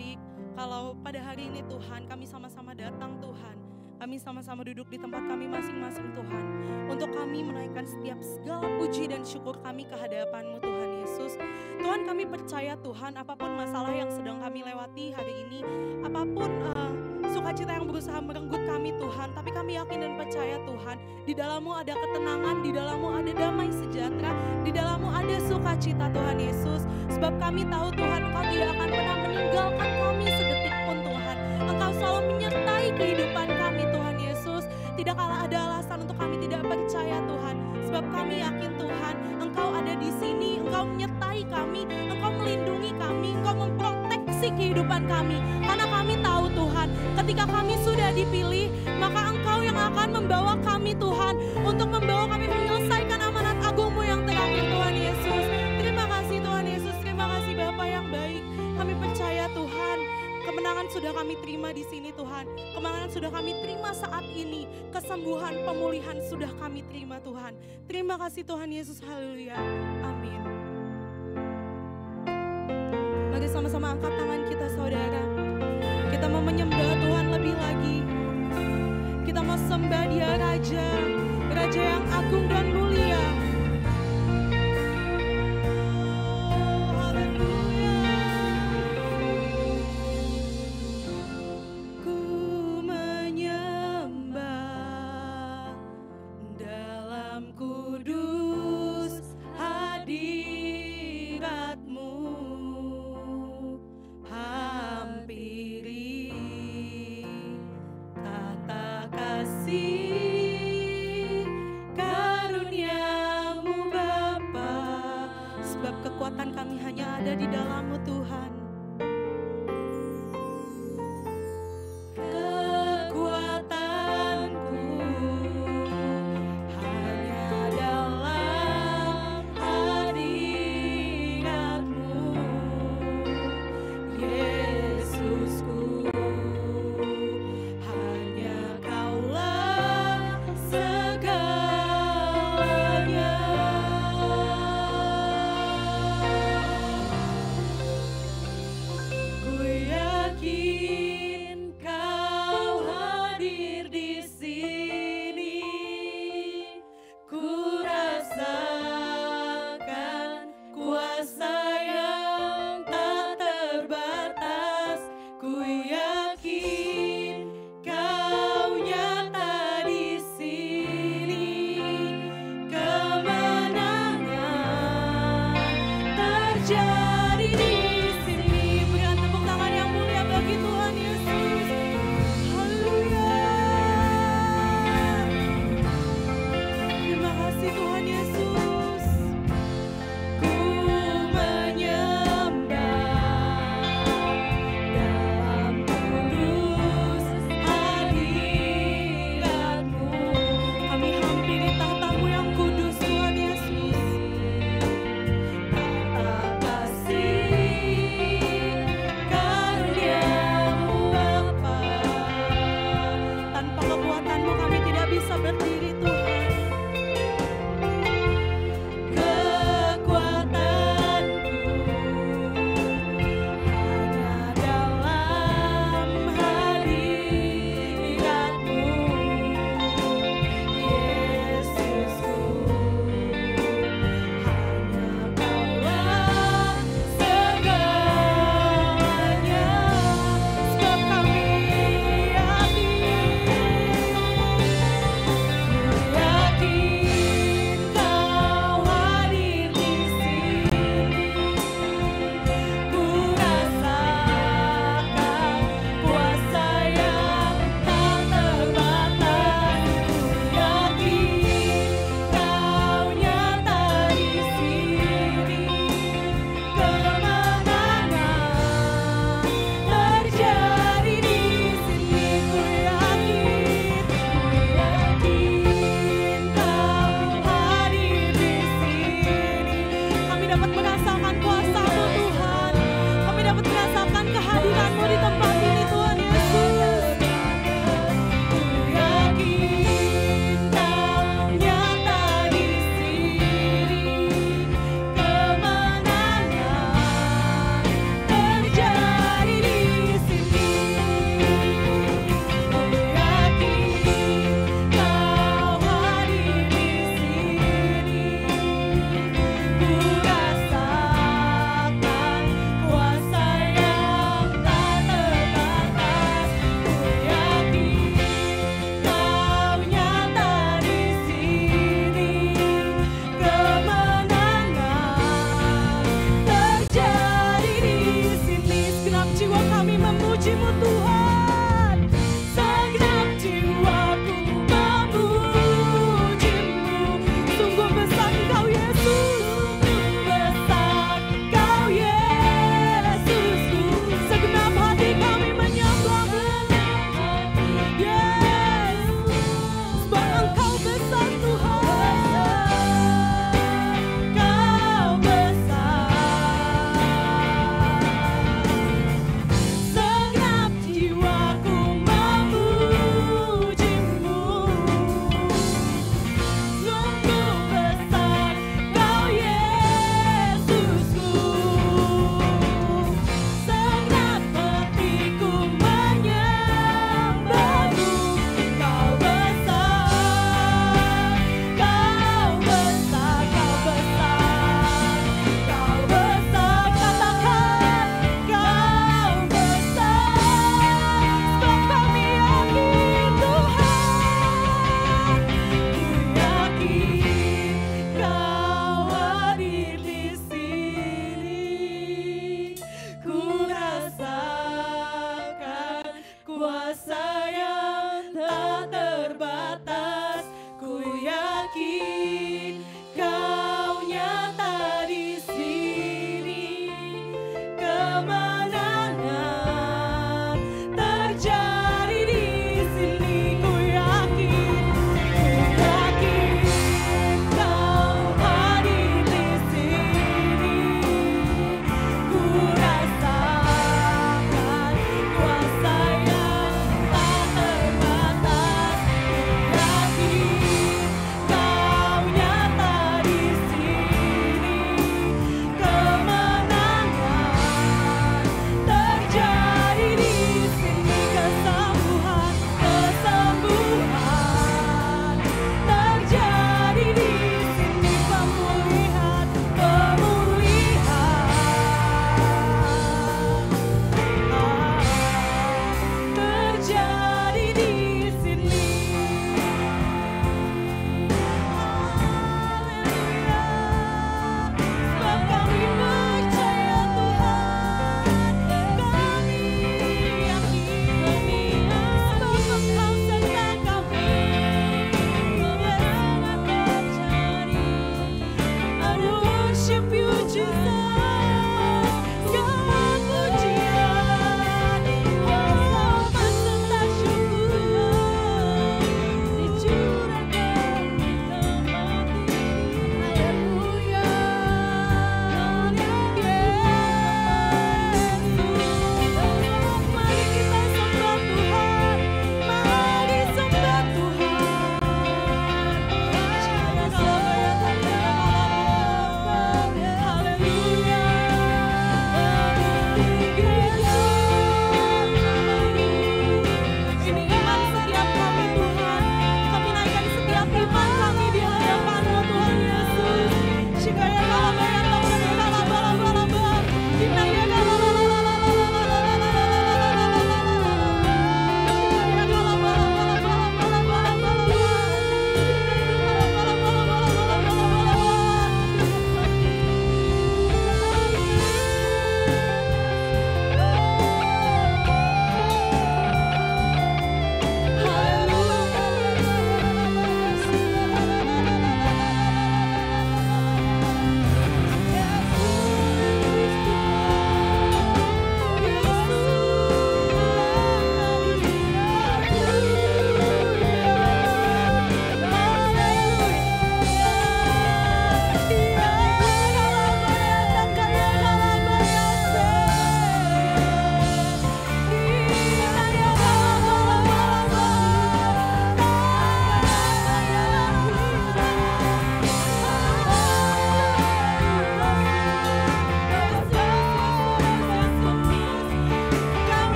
baik kalau pada hari ini Tuhan kami sama-sama datang Tuhan. Kami sama-sama duduk di tempat kami masing-masing Tuhan. Untuk kami menaikkan setiap segala puji dan syukur kami ke hadapan-Mu Tuhan Yesus. Tuhan kami percaya Tuhan apapun masalah yang sedang kami lewati hari ini. Apapun sukacita yang berusaha merenggut kami Tuhan. Tapi kami yakin dan percaya Tuhan. Di dalam-Mu ada ketenangan, di dalam-Mu ada damai sejahtera. Di dalam-Mu ada sukacita Tuhan Yesus. Sebab kami tahu Tuhan Engkau tidak akan pernah meninggalkan kami sedetik pun Tuhan. Engkau selalu menyertai kehidupan kami Tuhan Yesus. Tidak kalah ada alasan untuk kami tidak percaya Tuhan. Sebab kami yakin Tuhan Engkau ada di sini. Engkau menyertai kami. Engkau melindungi kami. Engkau memproteksi kehidupan kami. Karena kami tahu Tuhan ketika kami sudah dipilih, maka Engkau yang akan membawa kami Tuhan. Untuk membawa kami menyelesaikan amanat agung-Mu yang terakhir Tuhan Yesus. Terima kasih Tuhan Yesus. Terima kasih Bapa yang baik. Kami percaya Tuhan kemenangan sudah kami terima di sini Tuhan. Kemenangan sudah kami terima saat ini. Kesembuhan, pemulihan sudah kami terima Tuhan. Terima kasih Tuhan Yesus. Haleluya. Amin. Mari sama-sama angkat tangan kita saudara. Kita mau menyembah Tuhan lebih lagi. Kita mau sembah Dia Raja. Raja yang agung dan mulia. Karunia memuji-Mu Tuhan. Segenap jiwaku memuji-Mu. Sungguh besar Engkau Yesus, besar Engkau Yesusku. Segenap hati kami menyembah-Mu. Yes, sebab Engkau besar Tuhan. Engkau besar. Segenap jiwa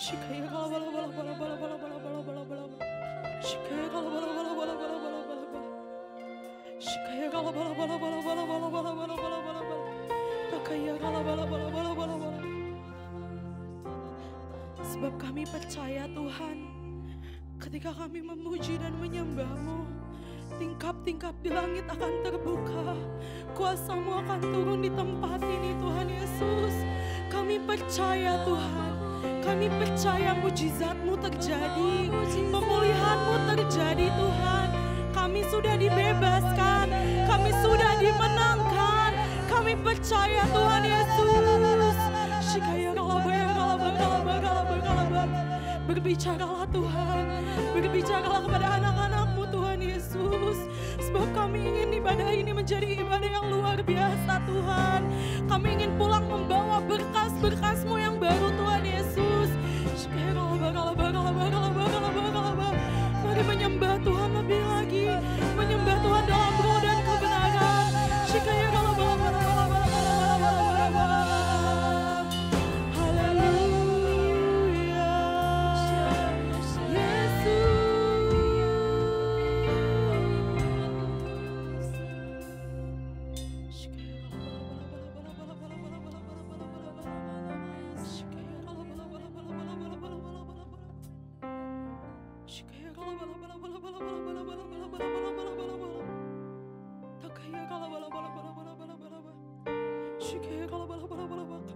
Shikaya kala bala bala bala bala bala bala bala bala bala. Shikaya kala bala bala bala bala bala bala bala. Shikaya kala bala bala bala bala bala bala bala bala bala bala. Takaya kala bala bala bala bala bala. Sebab kami percaya Tuhan, ketika kami memuji dan menyembah-Mu, tingkap-tingkap di langit akan terbuka, kuasa-Mu akan turun di tempat ini Tuhan Yesus. Kami percaya Tuhan, kami percaya mujizat-Mu terjadi, pemulihan-Mu terjadi Tuhan. Kami sudah dibebaskan, kami sudah dimenangkan, kami percaya Tuhan Yesus. Shikaya kalabaya kalabaya kalabaya kalabaya kalabaya. Berbicaralah Tuhan, berbicaralah kepada anak-anak-Mu Tuhan Yesus. Sebab kami ingin ibadah ini menjadi ibadah yang luar biasa Tuhan. Kami ingin pulang membawa berkas-berkas-Mu yang baru Tuhan Yesus. Mari menyembah Tuhan lebih lagi, menyembah Tuhan dalam roh dan kebenaran.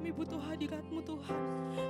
Kami butuh hadirat-Mu Tuhan.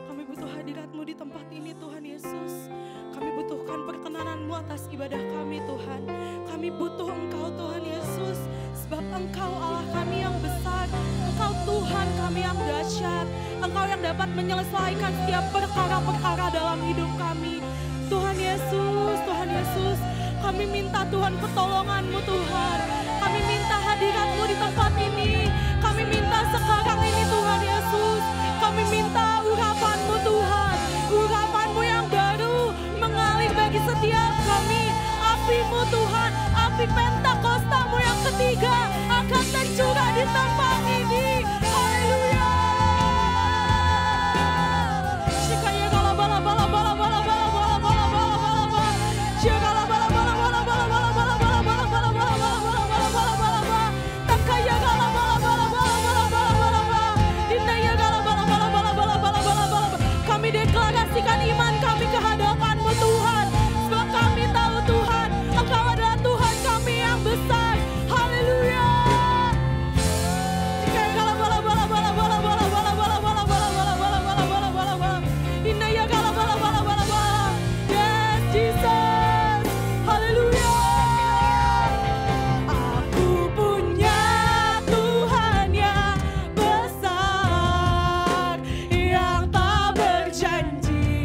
Kami butuh hadirat-Mu di tempat ini Tuhan Yesus. Kami butuhkan perkenanan-Mu atas ibadah kami Tuhan. Kami butuh Engkau Tuhan Yesus. Sebab Engkau Allah kami yang besar. Engkau Tuhan kami yang dahsyat. Engkau yang dapat menyelesaikan setiap perkara-perkara dalam hidup kami. Tuhan Yesus, Tuhan Yesus. Kami minta Tuhan pertolongan-Mu Tuhan. Kami minta hadirat-Mu di tempat ini. Kami minta sekarang ini Tuhan Yesus. Kami minta urapan-Mu Tuhan. Urapan-Mu yang baru mengalir bagi setiap kami. Api-Mu Tuhan, api Pentakosta-Mu yang ketiga akan tercurah di tempat ini. Haleluya. Shikaya bala bala bala bala bala bala bala bala bala bala bala. Shikala bala bala bala bala bala bala bala bala bala bala bala bala bala bala bala. Takaya bala bala bala bala bala bala bala bala. Indaya bala bala bala bala bala bala bala bala. Kami deklarasikan iman kami ke hadapan-Mu Tuhan. Sebab kami tahu Tuhan, Engkau adalah Tuhan kami yang besar. Haleluya. Shikaya bala bala bala bala bala bala bala bala bala bala bala bala bala bala bala bala. Indaya bala bala bala bala bala. Yes Jesus. Haleluya. Aku punya Tuhan yang besar, yang tak berjanji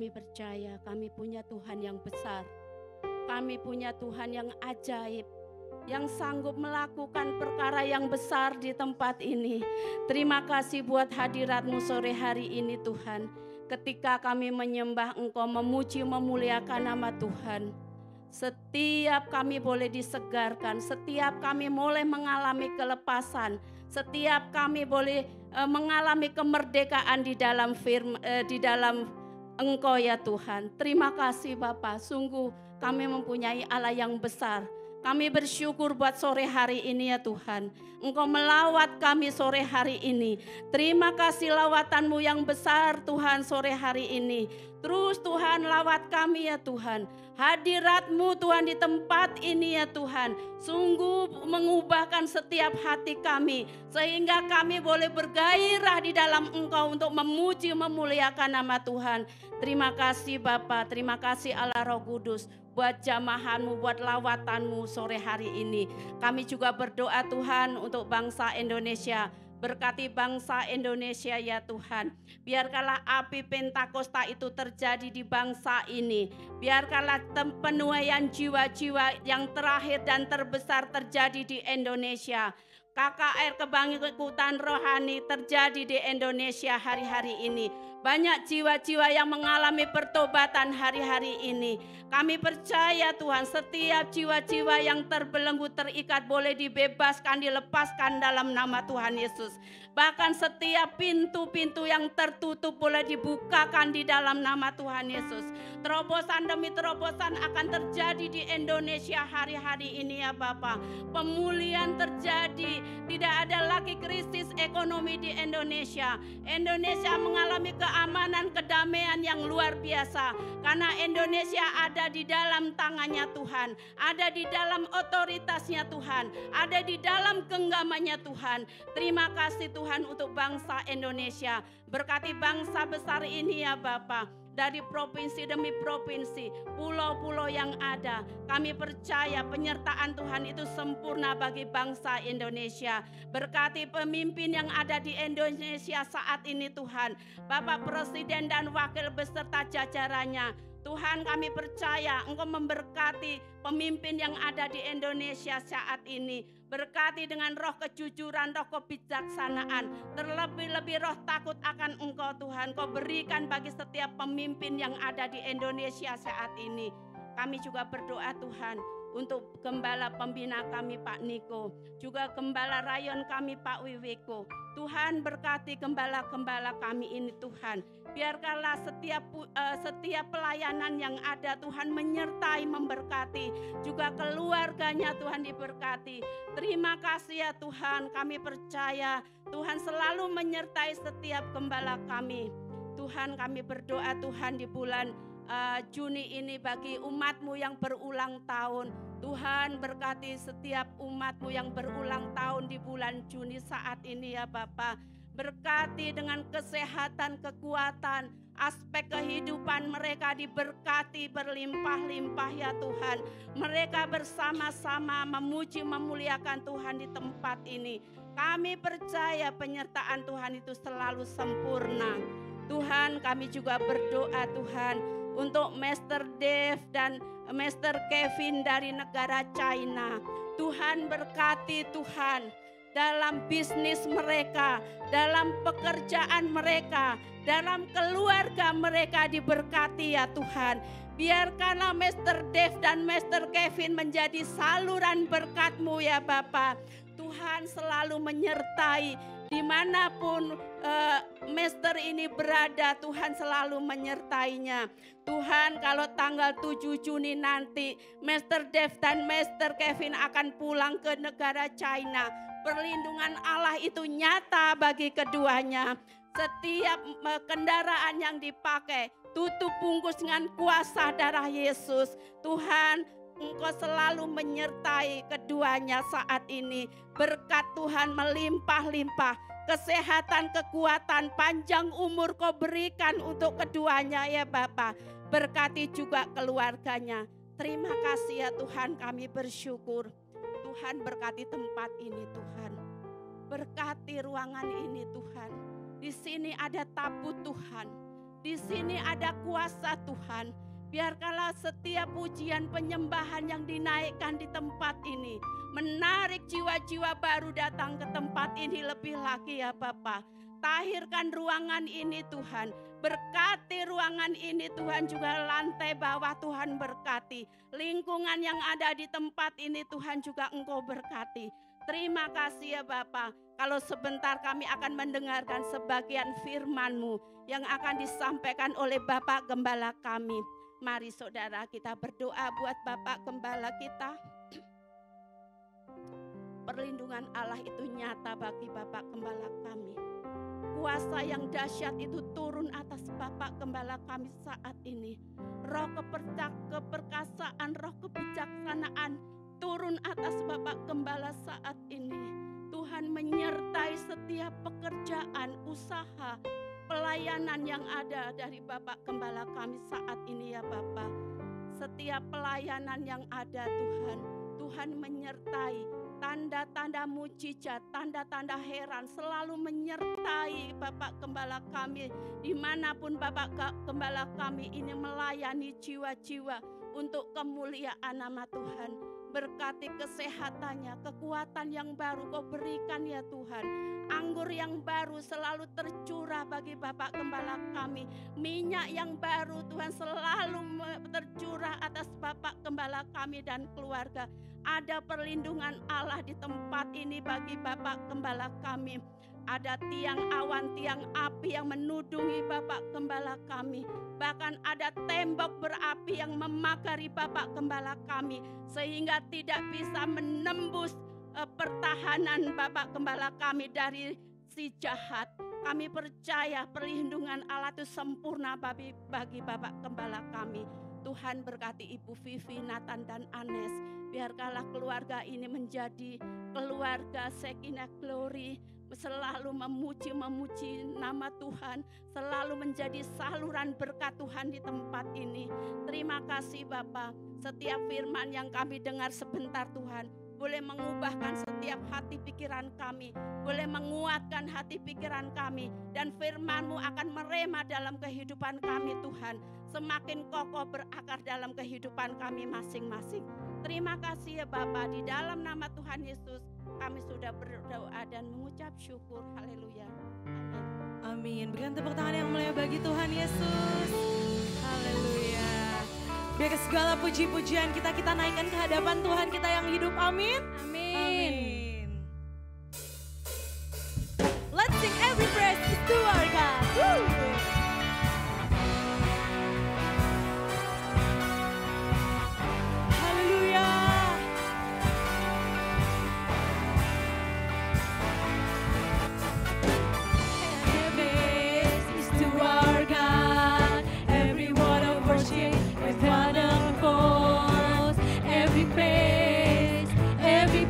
kami percaya kami punya Tuhan yang besar. Kami punya Tuhan yang ajaib, yang sanggup melakukan perkara yang besar di tempat ini. Terima kasih buat hadirat-Mu sore hari ini Tuhan. Ketika kami menyembah Engkau, memuji, memuliakan nama Tuhan, setiap kami boleh disegarkan, setiap kami boleh mengalami kelepasan, setiap kami boleh mengalami kemerdekaan di dalam di dalam Engkau ya Tuhan. Terima kasih Bapa, sungguh kami mempunyai Allah yang besar. Kami bersyukur buat sore hari ini ya Tuhan. Engkau melawat kami sore hari ini. Terima kasih lawatan-Mu yang besar Tuhan sore hari ini. Terus Tuhan lawat kami ya Tuhan. Hadirat-Mu Tuhan di tempat ini ya Tuhan. Sungguh mengubahkan setiap hati kami. Sehingga kami boleh bergairah di dalam Engkau untuk memuji memuliakan nama Tuhan. Terima kasih Bapa, terima kasih Allah Roh Kudus. Buat jamahan-Mu, buat lawatan-Mu sore hari ini. Kami juga berdoa Tuhan untuk bangsa Indonesia. Berkati bangsa Indonesia ya Tuhan. Biarkanlah api Pentakosta itu terjadi di bangsa ini. Biarkanlah penuaian jiwa-jiwa yang terakhir dan terbesar terjadi di Indonesia. KKR Kebangkitan Rohani terjadi di Indonesia hari-hari ini. Banyak jiwa-jiwa yang mengalami pertobatan hari-hari ini. Kami percaya Tuhan, setiap jiwa-jiwa yang terbelenggu, terikat boleh dibebaskan, dilepaskan dalam nama Tuhan Yesus. Bahkan setiap pintu-pintu yang tertutup boleh dibukakan di dalam nama Tuhan Yesus. Terobosan demi terobosan akan terjadi di Indonesia hari-hari ini ya Bapa. Pemulihan terjadi, tidak ada lagi krisis ekonomi di Indonesia. Indonesia mengalami keamanan, kedamaian yang luar biasa. Karena Indonesia ada di dalam tangannya Tuhan. Ada di dalam otoritasnya Tuhan. Ada di dalam genggamannya Tuhan. Terima kasih Tuhan untuk bangsa Indonesia. Berkati bangsa besar ini ya Bapa. Dari provinsi demi provinsi, pulau-pulau yang ada, kami percaya penyertaan Tuhan itu sempurna bagi bangsa Indonesia. Berkati pemimpin yang ada di Indonesia saat ini Tuhan, Bapak Presiden dan Wakil beserta jajarannya. Tuhan, kami percaya Engkau memberkati pemimpin yang ada di Indonesia saat ini. Berkati dengan roh kejujuran, roh kebijaksanaan. Terlebih-lebih roh takut akan Engkau Tuhan. Kau berikan bagi setiap pemimpin yang ada di Indonesia saat ini. Kami juga berdoa Tuhan untuk gembala pembina kami Pak Niko, juga gembala rayon kami Pak Wiwiko. Tuhan berkati gembala-gembala kami ini Tuhan. Biarkanlah setiap pelayanan yang ada Tuhan menyertai, memberkati. Juga keluarganya Tuhan diberkati. Terima kasih ya Tuhan, kami percaya Tuhan selalu menyertai setiap gembala kami. Tuhan, kami berdoa Tuhan di bulan Juni ini bagi umat-Mu yang berulang tahun. Tuhan berkati setiap umat-Mu yang berulang tahun di bulan Juni saat ini ya Bapa. Berkati dengan kesehatan, kekuatan, aspek kehidupan mereka diberkati berlimpah-limpah ya Tuhan. Mereka bersama-sama memuji memuliakan Tuhan di tempat ini. Kami percaya penyertaan Tuhan itu selalu sempurna. Tuhan, kami juga berdoa Tuhan untuk Master Dave dan Master Kevin dari negara China. Tuhan berkati Tuhan dalam bisnis mereka, dalam pekerjaan mereka, dalam keluarga mereka diberkati ya Tuhan. Biarkanlah Master Dave dan Master Kevin menjadi saluran berkat-Mu ya Bapa. Tuhan selalu menyertai dimanapun Master ini berada, Tuhan selalu menyertainya. Tuhan, kalau tanggal 7 Juni nanti Master Dave dan Master Kevin akan pulang ke negara China, perlindungan Allah itu nyata bagi keduanya. Setiap kendaraan yang dipakai tutup bungkus dengan kuasa darah Yesus. Tuhan, Engkau selalu menyertai keduanya saat ini. Berkat Tuhan melimpah-limpah. Kesehatan, kekuatan, panjang umur Kau berikan untuk keduanya ya Bapa. Berkati juga keluarganya. Terima kasih ya Tuhan, kami bersyukur. Tuhan berkati tempat ini Tuhan. Berkati ruangan ini Tuhan. Di sini ada tabut Tuhan. Di sini ada kuasa Tuhan. Biarkanlah setiap pujian penyembahan yang dinaikkan di tempat ini menarik jiwa-jiwa baru datang ke tempat ini lebih lagi ya Bapa. Tahirkan ruangan ini Tuhan. Berkati ruangan ini Tuhan, juga lantai bawah Tuhan berkati. Lingkungan yang ada di tempat ini Tuhan juga Engkau berkati. Terima kasih ya Bapa. Kalau sebentar kami akan mendengarkan sebagian firman-Mu yang akan disampaikan oleh Bapak Gembala kami. Mari saudara kita berdoa buat Bapak Gembala kita. Perlindungan Allah itu nyata bagi Bapak Gembala kami. Kuasa yang dahsyat itu turun atas Bapak Gembala kami saat ini. Roh keperkasaan, roh kebijaksanaan turun atas Bapak Gembala saat ini. Tuhan menyertai setiap pekerjaan, usaha, pelayanan yang ada dari Bapak Gembala kami saat ini ya Bapak. Setiap pelayanan yang ada Tuhan menyertai. Tanda-tanda mujizat, tanda-tanda heran selalu menyertai Bapak Gembala kami. Dimanapun Bapak Gembala kami ini melayani jiwa-jiwa untuk kemuliaan nama Tuhan. Berkati kesehatannya, kekuatan yang baru Kau berikan ya Tuhan. Anggur yang baru selalu tercurah bagi Bapak Gembala kami. Minyak yang baru Tuhan selalu tercurah atas Bapak Gembala kami dan keluarga. Ada perlindungan Allah di tempat ini bagi Bapak Gembala kami. Ada tiang awan, tiang api yang menudungi Bapak Gembala kami. Bahkan ada tembok berapi yang memagari Bapak Gembala kami, sehingga tidak bisa menembus pertahanan Bapak Gembala kami dari si jahat. Kami percaya perlindungan Allah itu sempurna bagi Bapak Gembala kami. Tuhan berkati Ibu Vivi, Nathan dan Anes. Biarkanlah keluarga ini menjadi keluarga Shekinah Glory, selalu memuji nama Tuhan, selalu menjadi saluran berkat Tuhan di tempat ini. Terima kasih Bapa. Setiap firman yang kami dengar sebentar Tuhan, boleh mengubahkan setiap hati pikiran kami, boleh menguatkan hati pikiran kami, dan firman-Mu akan merema dalam kehidupan kami Tuhan, semakin kokoh berakar dalam kehidupan kami masing-masing. Terima kasih ya Bapa, di dalam nama Tuhan Yesus kami sudah berdoa dan mengucap syukur. Haleluya. Amin. Amin. Berikan tepuk tangan yang mulia bagi Tuhan Yesus. Haleluya. Biar segala puji-pujian kita naikkan ke hadapan Tuhan kita yang hidup. Amin. Amin. Let's sing every praise to our God. Woo! Every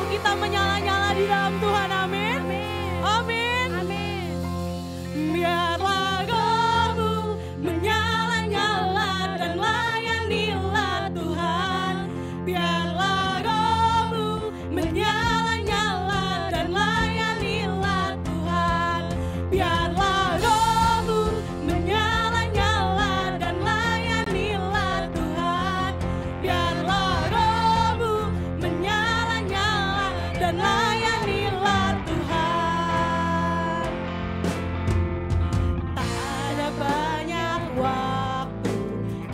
roh kita menyala-nyala di dalam Tuhan. Amin. Amin. Amin. Biarlah rohmu menyala-nyala dan layanilah Tuhan. Biarlah rohmu menyala-nyala dan layanilah Tuhan. Biarlah rohmu menyala-nyala dan layanilah Tuhan. Biarlah rohmu menyala-nyala dan layanilah Tuhan. Tak ada banyak waktu,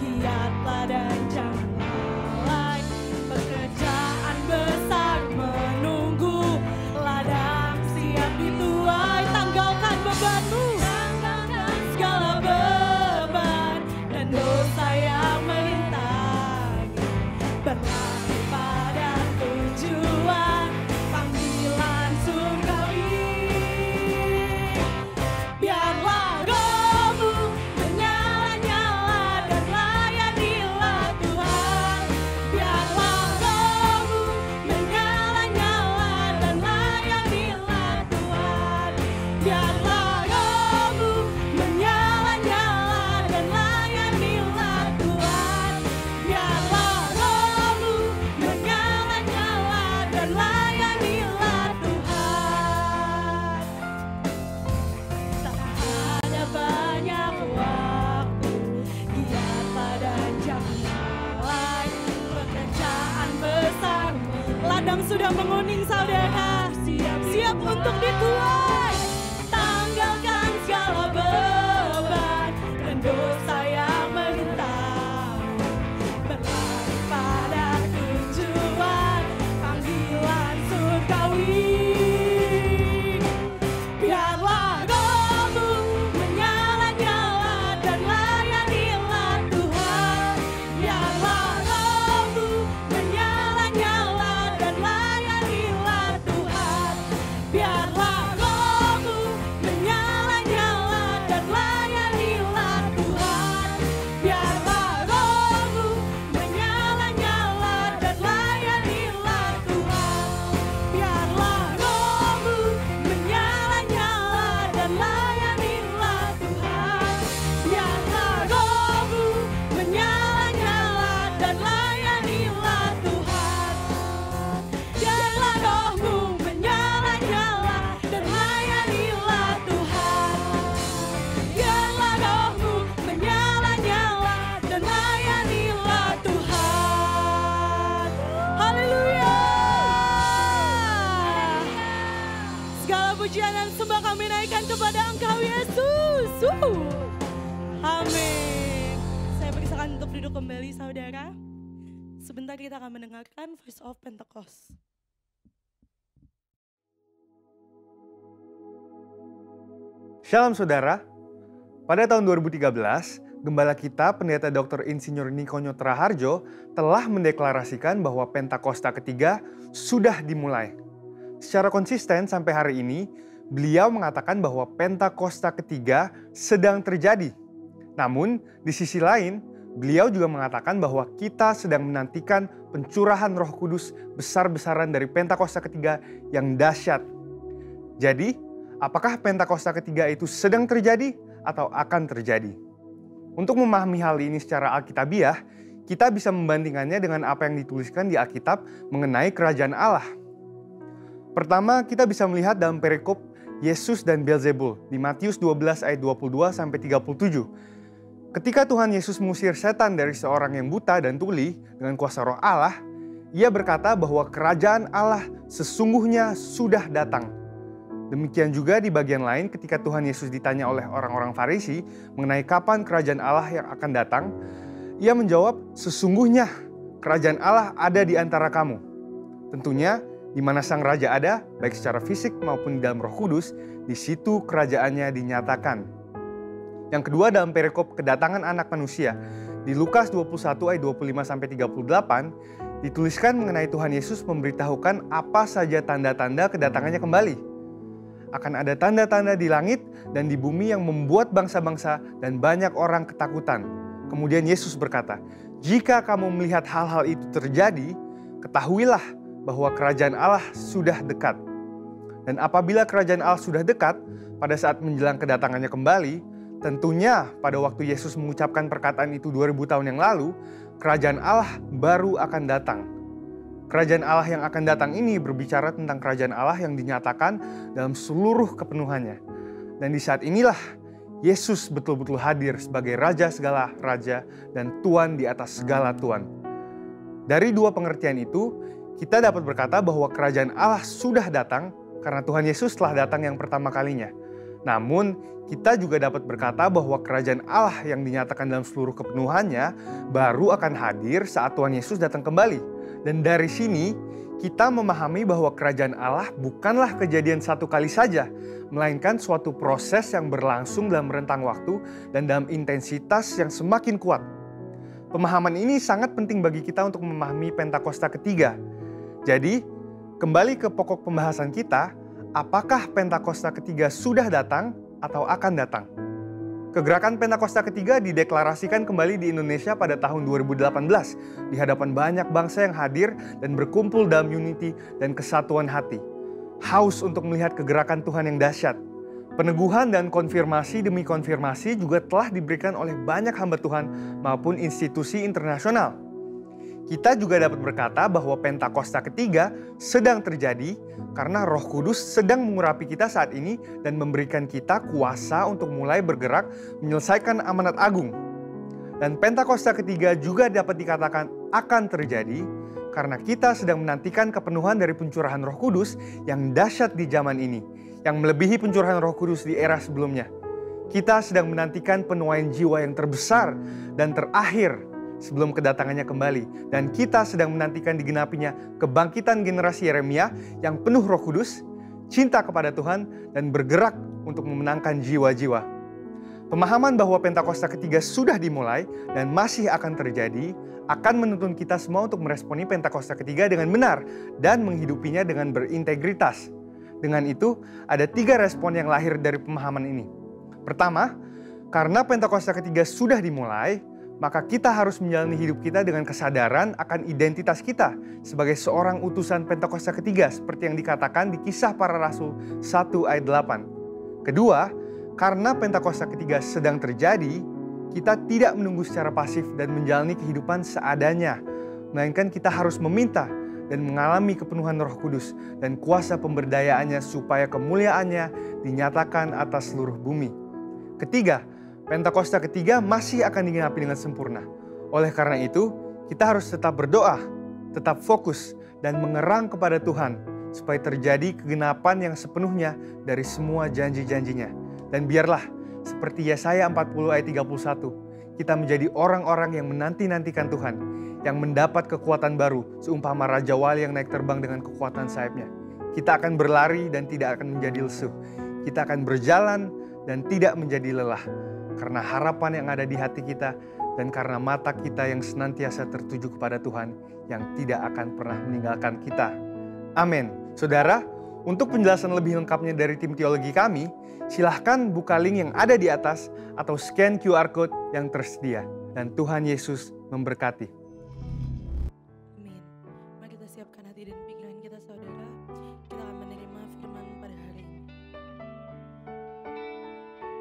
giatlah dan jangan lalai. Pekerjaan besar menunggu, ladang siap dituai. Tanggalkan bebanmu, tanggalkan segala beban dan dosa yang merintangi. Berlari pada tujuan, panggilan surgawi. Biarlah rohmu menyala-nyala dan layanilah Tuhan. Biarlah rohmu menyala-nyala dan layanilah Tuhan. Biarlah rohmu menyala-nyala dan layanilah Tuhan. Biarlah rohmu menyala-nyala dan layanilah Tuhan. Tak ada banyak waktu, giatlah dan jangan lalai. Pekerjaan besar, ladang sudah menguning saudara, siap untuk dituai. Tanggalkan segala beban dan dosa yang merintangi. Berlari pada tujuan, panggilan surgawi. Biarlah rohmu menyala-nyala dan layanilah Tuhan. Biarlah rohmu menyala-nyala dan layanilah Tuhan. Biarlah rohmu menyala-nyala dan layanilah Tuhan. Biarlah rohmu menyala-nyala dan layanilah Tuhan. Biarlah rohmu menyala-nyala dan layanilah Tuhan. Biarlah rohmu menyala-nyala dan layanilah Tuhan. Biarlah rohmu menyala-nyala dan layanilah Tuhan. Biarlah rohmu menyala-nyala dan layanilah Tuhan. Haleluya. Segala pujian dan sembah kami naikkan kepada Engkau Yesus. Amin. Saya persilakan untuk duduk kembali saudara. Sebentar kita akan mendengarkan Voice of Pentecost. Shalom saudara, pada tahun 2013, Gembala kita Pendeta Dr. Insinyur Nikonyo Traharjo telah mendeklarasikan bahwa Pentakosta ketiga sudah dimulai. Secara konsisten sampai hari ini, beliau mengatakan bahwa Pentakosta ketiga sedang terjadi. Namun, di sisi lain, beliau juga mengatakan bahwa kita sedang menantikan pencurahan Roh Kudus besar-besaran dari Pentakosta ketiga yang dahsyat. Jadi, apakah Pentakosta ketiga itu sedang terjadi atau akan terjadi? Untuk memahami hal ini secara alkitabiah, kita bisa membandingkannya dengan apa yang dituliskan di Alkitab mengenai kerajaan Allah. Pertama, kita bisa melihat dalam perikop Yesus dan Beelzebul di Matius 12 ayat 22-37. Ketika Tuhan Yesus mengusir setan dari seorang yang buta dan tuli dengan kuasa Roh Allah, Ia berkata bahwa kerajaan Allah sesungguhnya sudah datang. Demikian juga di bagian lain ketika Tuhan Yesus ditanya oleh orang-orang Farisi mengenai kapan kerajaan Allah yang akan datang, Ia menjawab, sesungguhnya kerajaan Allah ada di antara kamu. Tentunya di mana sang raja ada, baik secara fisik maupun di dalam Roh Kudus, di situ kerajaannya dinyatakan. Yang kedua dalam perikop kedatangan anak manusia, di Lukas 21 ayat 25-38, dituliskan mengenai Tuhan Yesus memberitahukan apa saja tanda-tanda kedatangannya kembali. Akan ada tanda-tanda di langit dan di bumi yang membuat bangsa-bangsa dan banyak orang ketakutan. Kemudian Yesus berkata, jika kamu melihat hal-hal itu terjadi, ketahuilah bahwa kerajaan Allah sudah dekat. Dan apabila kerajaan Allah sudah dekat, pada saat menjelang kedatangannya kembali, tentunya pada waktu Yesus mengucapkan perkataan itu 2000 tahun yang lalu, kerajaan Allah baru akan datang. Kerajaan Allah yang akan datang ini berbicara tentang kerajaan Allah yang dinyatakan dalam seluruh kepenuhannya. Dan di saat inilah Yesus betul-betul hadir sebagai Raja segala Raja dan Tuan di atas segala Tuan. Dari dua pengertian itu, kita dapat berkata bahwa kerajaan Allah sudah datang karena Tuhan Yesus telah datang yang pertama kalinya. Namun, kita juga dapat berkata bahwa kerajaan Allah yang dinyatakan dalam seluruh kepenuhannya baru akan hadir saat Tuhan Yesus datang kembali. Dan dari sini, kita memahami bahwa kerajaan Allah bukanlah kejadian satu kali saja, melainkan suatu proses yang berlangsung dalam rentang waktu dan dalam intensitas yang semakin kuat. Pemahaman ini sangat penting bagi kita untuk memahami Pentakosta ketiga. Jadi, kembali ke pokok pembahasan kita, apakah Pentakosta ketiga sudah datang atau akan datang? Kegerakan Pentakosta ketiga dideklarasikan kembali di Indonesia pada tahun 2018 di hadapan banyak bangsa yang hadir dan berkumpul dalam unity dan kesatuan hati. Haus untuk melihat kegerakan Tuhan yang dahsyat. Peneguhan dan konfirmasi demi konfirmasi juga telah diberikan oleh banyak hamba Tuhan maupun institusi internasional. Kita juga dapat berkata bahwa Pentakosta ketiga sedang terjadi karena Roh Kudus sedang mengurapi kita saat ini dan memberikan kita kuasa untuk mulai bergerak menyelesaikan amanat agung. Dan Pentakosta ketiga juga dapat dikatakan akan terjadi karena kita sedang menantikan kepenuhan dari pencurahan Roh Kudus yang dahsyat di zaman ini, yang melebihi pencurahan Roh Kudus di era sebelumnya. Kita sedang menantikan penuaian jiwa yang terbesar dan terakhir sebelum kedatangannya kembali. Dan kita sedang menantikan digenapinya kebangkitan generasi Yeremia yang penuh Roh Kudus, cinta kepada Tuhan, dan bergerak untuk memenangkan jiwa-jiwa. Pemahaman bahwa Pentakosta ketiga sudah dimulai dan masih akan terjadi akan menuntun kita semua untuk meresponi Pentakosta ketiga dengan benar dan menghidupinya dengan berintegritas. Dengan itu, ada 3 respon yang lahir dari pemahaman ini. Pertama, karena Pentakosta ketiga sudah dimulai, maka kita harus menjalani hidup kita dengan kesadaran akan identitas kita sebagai seorang utusan Pentakosta ketiga seperti yang dikatakan di Kisah Para Rasul 1 ayat 8. Kedua, karena Pentakosta ketiga sedang terjadi, kita tidak menunggu secara pasif dan menjalani kehidupan seadanya, melainkan kita harus meminta dan mengalami kepenuhan Roh Kudus dan kuasa pemberdayaannya supaya kemuliaannya dinyatakan atas seluruh bumi. Ketiga, Pentakosta ketiga masih akan digenapi dengan sempurna. Oleh karena itu, kita harus tetap berdoa, tetap fokus, dan mengerang kepada Tuhan supaya terjadi kegenapan yang sepenuhnya dari semua janji-janjinya. Dan biarlah seperti Yesaya 40 ayat 31, kita menjadi orang-orang yang menanti-nantikan Tuhan, yang mendapat kekuatan baru seumpama Raja Wali yang naik terbang dengan kekuatan sayapnya. Kita akan berlari dan tidak akan menjadi lesu. Kita akan berjalan dan tidak menjadi lelah. Karena harapan yang ada di hati kita dan karena mata kita yang senantiasa tertuju kepada Tuhan yang tidak akan pernah meninggalkan kita. Amin. Saudara, untuk penjelasan lebih lengkapnya dari tim teologi kami, silahkan buka link yang ada di atas atau scan QR Code yang tersedia. Dan Tuhan Yesus memberkati. Amin. Mari kita siapkan hati dan pikiran kita, saudara. Kita akan menerima firman pada hari ini.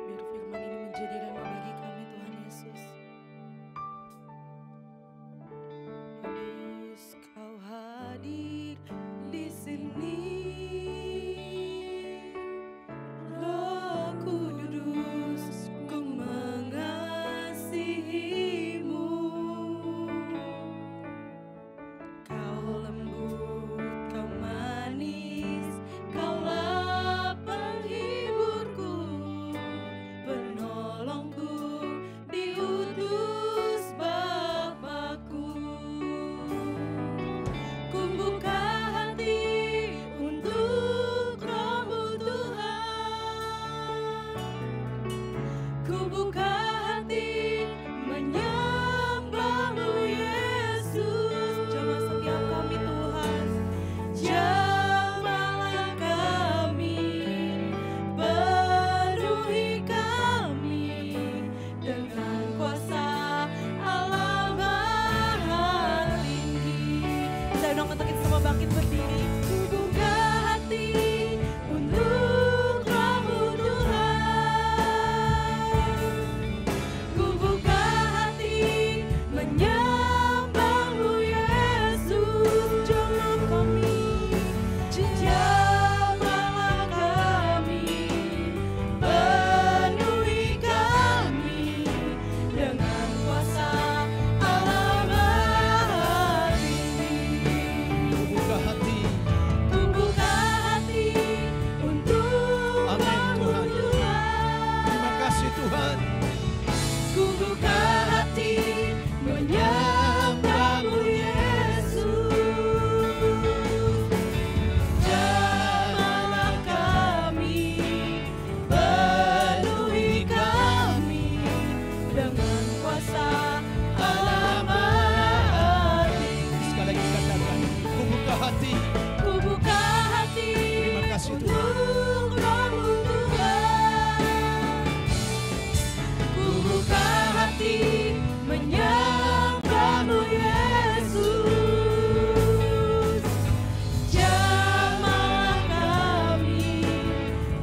Biar firman ini menjadi rema bagi kami, Tuhan Yesus. Kudus, Kau hadir di sini. Roh Kudus, Ku mengasihi-Mu. Kau lembut, Kau manis, Kaulah penghiburku, penolongku, diutus Bapa-Ku. Ku buka Saya undang untuk kita semua bangkit berdiri. Ku buka hati untuk Kamu Tuhan. Ku buka hati menyembah-Mu Yesus. Jamah kami, jamahlah kami, penuhi kami dengan kuasa Allah Maha. Ku buka hati. Ku buka hati untuk Amin, Kamu Tuhan. Tuhan. Terima kasih Tuhan. Ku buka hati menyembah-Mu Yesus. Jamahlah kami, penuhi kami dengan kuasa Allah Maha. Sekali lagi katakan, ku buka hati. Ku buka hati Terima kasih Tuhan. untuk Kamu Tuhan. Ku buka hati menyembah-Mu Yesus. Jamahlah kami,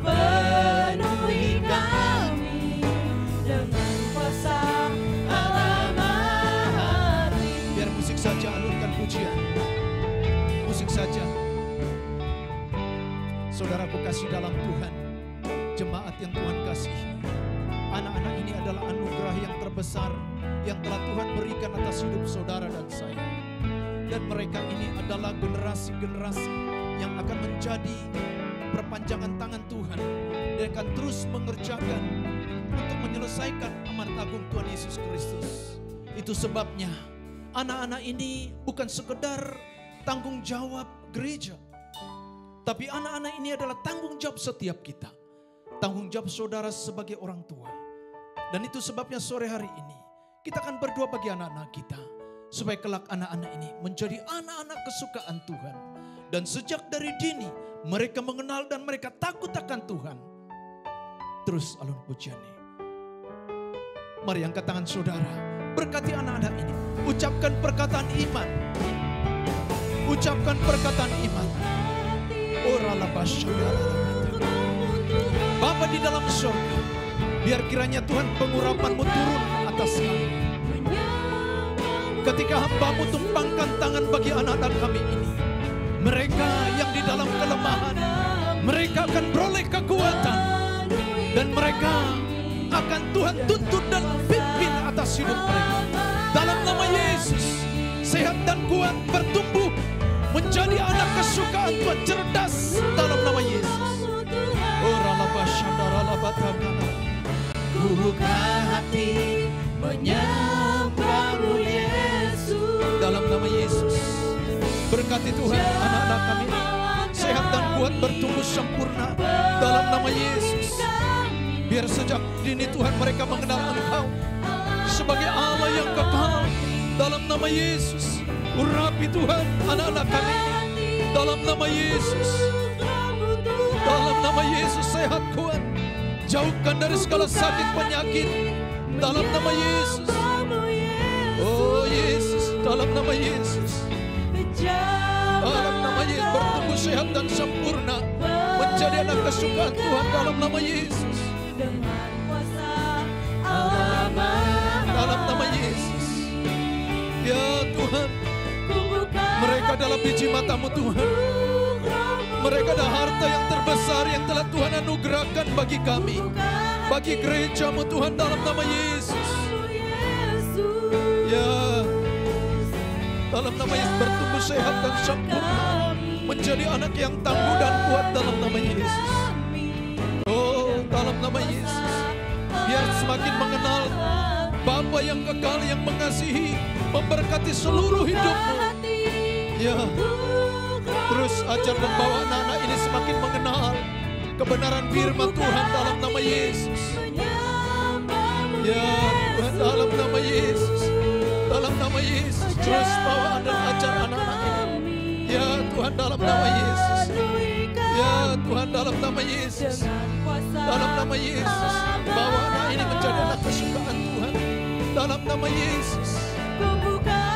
penuhi kami dengan kuasa Allah Maha. Biar musik saja, alurkan pujian. Musik saja. Saudaraku kasih dalam Tuhan, jemaat yang Tuhan kasihi, anak-anak ini adalah anugerah yang terbesar yang telah Tuhan berikan atas hidup saudara dan saya. Dan mereka ini adalah generasi-generasi yang akan menjadi perpanjangan tangan Tuhan dan akan terus mengerjakan untuk menyelesaikan amanat agung Tuhan Yesus Kristus. Itu sebabnya anak-anak ini bukan sekedar tanggung jawab gereja, tapi anak-anak ini adalah tanggung jawab setiap kita. Tanggung jawab saudara sebagai orang tua. Dan itu sebabnya sore hari ini kita akan berdoa bagi anak-anak kita, supaya kelak anak-anak ini menjadi anak-anak kesukaan Tuhan. Dan sejak dari dini mereka mengenal dan mereka takut akan Tuhan. Terus alun pujiannya. Mari angkat tangan saudara, berkati anak-anak ini. Ucapkan perkataan iman. Ucapkan perkataan iman. Bapa di dalam surga, biar kiranya Tuhan pengurapan-Mu turun atas kami. Ketika hamba-Mu tumpangkan tangan bagi anak-anak kami ini, mereka yang di dalam kelemahan, mereka akan beroleh kekuatan. Dan mereka akan Tuhan tuntun dan pimpin atas hidup mereka. Dalam nama Yesus, sehat dan kuat bertumbuh menjadi anak kesukaan Tuhan, cerdas dalam nama Yesus. Ku buka hati menyembah-Mu Yesus. Dalam nama Yesus, berkati Tuhan anak-anak kami, sehat dan kuat bertumbuh sempurna dalam nama Yesus. Biar sejak dini Tuhan mereka mengenal Engkau sebagai Allah yang kekal dalam nama Yesus. Urapi Tuhan anak-anak kami dalam nama Yesus. Dalam nama Yesus sehat kuat, jauhkan dari segala sakit penyakit dalam nama Yesus. Oh Yesus, dalam nama Yesus. Dalam nama Yesus bertumbuh sehat dan sempurna menjadi anak kesukaan Tuhan dalam nama Yesus. Dalam nama Yesus. Ya Tuhan, mereka adalah biji mata-Mu Tuhan. Mereka adalah harta yang terbesar yang telah Tuhan anugerahkan bagi kami, bagi gereja-Mu Tuhan dalam nama Yesus. Ya, dalam nama Yesus bertumbuh sehat dan sempurna menjadi anak yang tangguh dan kuat dalam nama Yesus. Oh, dalam nama Yesus, biar semakin mengenal Bapa yang kekal, yang mengasihi, memberkati seluruh hidupmu. Ya, terus ajar dan bawa anak-anak ini semakin mengenal kebenaran firman Tuhan dalam nama Yesus. Ya Tuhan, dalam nama Yesus, dalam nama Yesus, terus bawa dan ajar anak-anak ini. Ya Tuhan, dalam nama Yesus. Ya Tuhan, dalam nama Yesus, dalam nama Yesus, bawa anak ini menjadi anak kesukaan Tuhan dalam nama Yesus.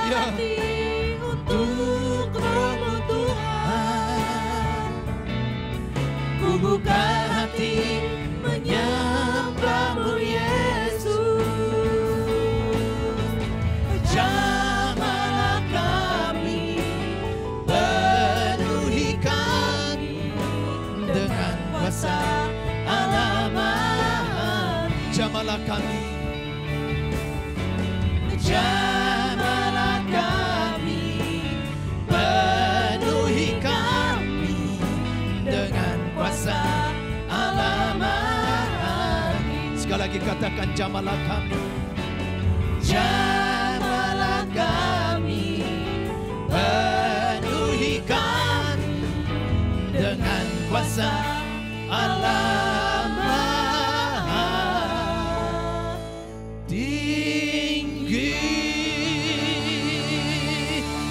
Ya, untuk Roh-Mu Tuhan. Ku buka hati menyembah-Mu Yesus. Jamahlah kami, penuhi kami dengan kuasa Allah. Jamahlah kami, jamahlah kami, penuhi kami dengan kuasa Allah. Sekali lagi katakan, jamahlah kami, jamahlah kami, penuhi kami dengan kuasa Allah.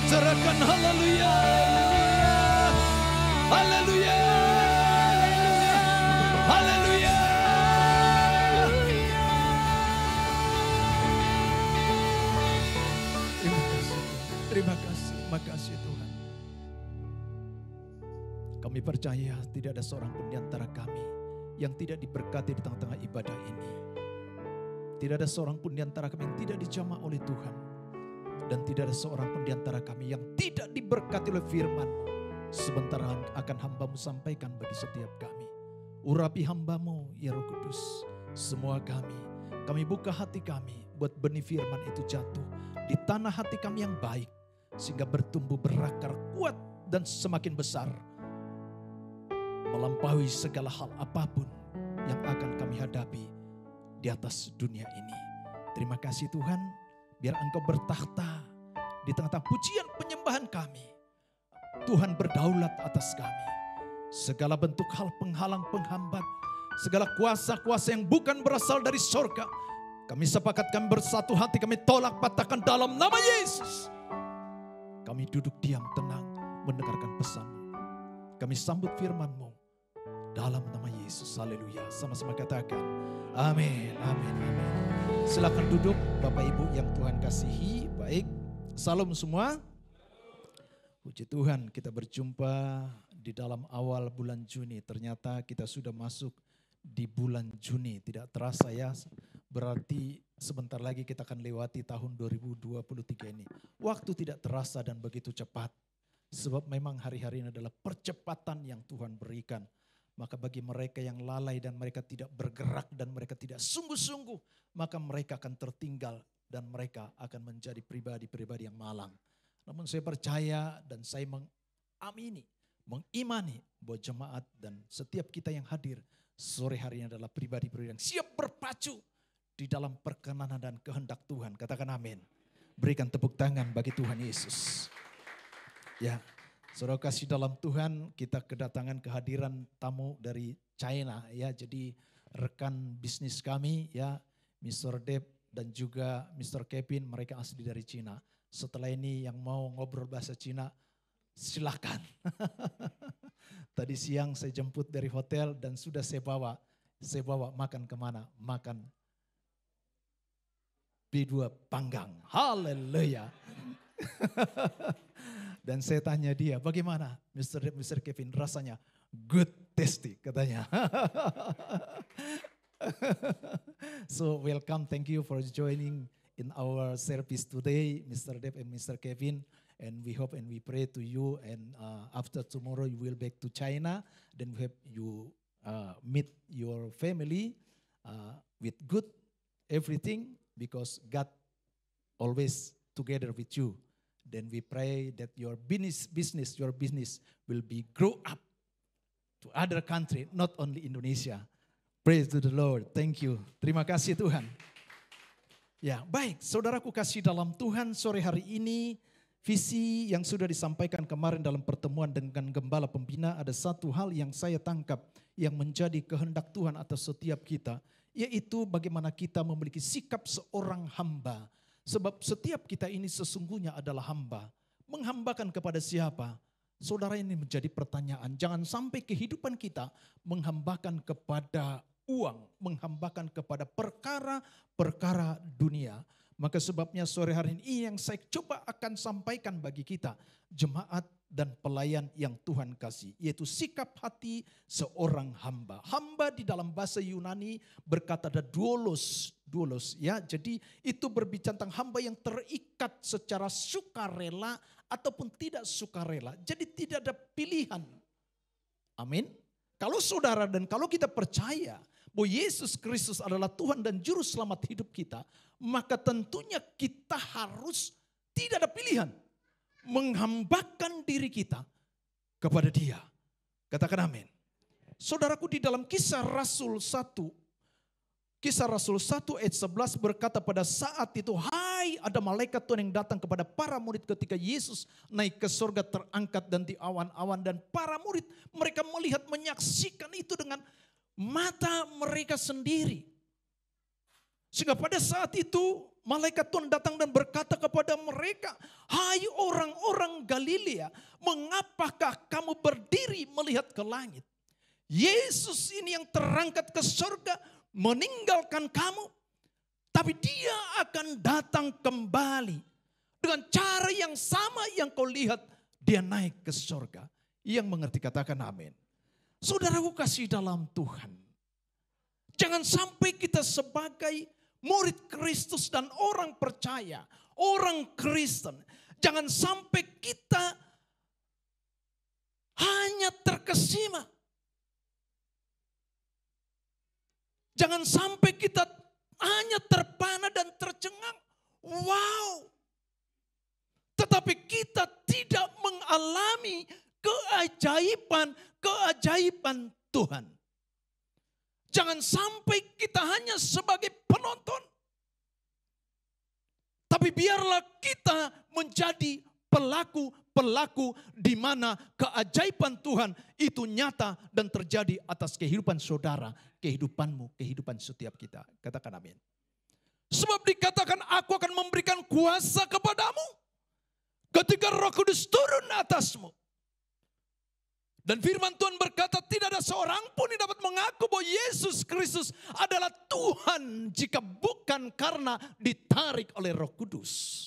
Serahkan haleluya, haleluya, haleluya. Terima kasih, makasih Tuhan. Kami percaya tidak ada seorang pun di antara kami yang tidak diberkati di tengah-tengah ibadah ini. Tidak ada seorang pun di antara kami yang tidak dijamah oleh Tuhan. Dan tidak ada seorang pun di antara kami yang tidak diberkati oleh firman-Mu. Sebentar akan hamba-Mu sampaikan bagi setiap kami. Urapi hamba-Mu ya Roh Kudus. Semua kami buka hati kami buat benih firman itu jatuh di tanah hati kami yang baik. Sehingga bertumbuh berakar kuat dan semakin besar. Melampaui segala hal apapun yang akan kami hadapi di atas dunia ini. Terima kasih Tuhan. Biar Engkau bertakhta di tengah-tengah pujian penyembahan kami. Tuhan berdaulat atas kami. Segala bentuk hal penghalang penghambat. Segala kuasa-kuasa yang bukan berasal dari sorga. Kami sepakat, kami bersatu hati, kami tolak patahkan dalam nama Yesus. Kami duduk diam tenang mendengarkan pesan-Mu. Kami sambut firman-Mu dalam nama Yesus. Haleluya. Sama-sama katakan amin, amin, amin. Silakan duduk Bapak Ibu yang Tuhan kasihi. Baik, salam semua. Puji Tuhan, kita berjumpa di dalam awal bulan Juni. Ternyata kita sudah masuk di bulan Juni. Tidak terasa ya, berarti sebentar lagi kita akan lewati tahun 2023 ini. Waktu tidak terasa dan begitu cepat. Sebab memang hari-hari ini adalah percepatan yang Tuhan berikan. Maka bagi mereka yang lalai dan mereka tidak bergerak dan mereka tidak sungguh-sungguh, maka mereka akan tertinggal dan mereka akan menjadi pribadi-pribadi yang malang. Namun saya percaya dan saya mengimani bahwa jemaat dan setiap kita yang hadir sore hari ini adalah pribadi-pribadi yang siap berpacu di dalam perkenanan dan kehendak Tuhan. Katakan amin. Berikan tepuk tangan bagi Tuhan Yesus. Ya. Saudara kasih dalam Tuhan, kita kedatangan kehadiran tamu dari China ya. Jadi rekan bisnis kami ya, Mr. Deb dan juga Mr. Kevin, mereka asli dari Cina. Setelah ini yang mau ngobrol bahasa Cina, silakan. Tadi siang saya jemput dari hotel dan sudah saya bawa makan kemana? Makan B2 panggang. Haleluya. Dan saya tanya dia, bagaimana Mr. Kevin rasanya? Good, tasty katanya. So welcome, thank you for joining in our service today, Mr. Deb and Mr. Kevin. And we hope and we pray to you, and after tomorrow you will back to China. Then we hope you meet your family with good everything, because God always together with you. Then we pray that your business will be grow up to other country, not only Indonesia. Praise to the Lord. Thank you. Terima kasih Tuhan. Ya, baik, saudaraku kasih dalam Tuhan, sore hari ini visi yang sudah disampaikan kemarin dalam pertemuan dengan Gembala Pembina, ada satu hal yang saya tangkap yang menjadi kehendak Tuhan atas setiap kita, yaitu bagaimana kita memiliki sikap seorang hamba. Sebab setiap kita ini sesungguhnya adalah hamba. Menghambakan kepada siapa? Saudara, ini menjadi pertanyaan. Jangan sampai kehidupan kita menghambakan kepada uang, menghambakan kepada perkara-perkara dunia. Maka sebabnya sore hari ini yang saya coba akan sampaikan bagi kita, jemaat dan pelayan yang Tuhan kasih, yaitu sikap hati seorang hamba. Hamba di dalam bahasa Yunani berkata ada doulos ya. Jadi itu berbicara tentang hamba yang terikat secara sukarela ataupun tidak sukarela. Jadi tidak ada pilihan. Amin. Kalau saudara dan kalau kita percaya bahwa Yesus Kristus adalah Tuhan dan Juru Selamat hidup kita, maka tentunya kita harus tidak ada pilihan. Menghambakan diri kita kepada Dia. Katakan amin. Saudaraku, di dalam Kisah Rasul 1 ayat 11 berkata, pada saat itu, hai, ada malaikat Tuhan yang datang kepada para murid ketika Yesus naik ke surga, terangkat dan di awan-awan. Dan para murid, mereka melihat, menyaksikan itu dengan mata mereka sendiri. Sehingga pada saat itu malaikat Tuhan datang dan berkata kepada mereka, hai orang-orang Galilea, mengapakah kamu berdiri melihat ke langit? Yesus ini yang terangkat ke surga meninggalkan kamu, tapi Dia akan datang kembali dengan cara yang sama yang kau lihat Dia naik ke surga. Yang mengerti katakan amin. Saudaraku kasih dalam Tuhan, jangan sampai kita sebagai murid Kristus dan orang percaya, orang Kristen, jangan sampai kita hanya terkesima. Jangan sampai kita hanya terpana dan tercengang. Wow. Tetapi kita tidak mengalami keajaiban Tuhan. Jangan sampai kita hanya sebagai penonton. Tapi biarlah kita menjadi pelaku di mana keajaiban Tuhan itu nyata dan terjadi atas kehidupan saudara, kehidupanmu, kehidupan setiap kita. Katakan amin. Sebab dikatakan, aku akan memberikan kuasa kepadamu ketika Roh Kudus turun atasmu. Dan firman Tuhan berkata, tidak ada seorang pun yang dapat mengaku bahwa Yesus Kristus adalah Tuhan jika bukan karena ditarik oleh Roh Kudus.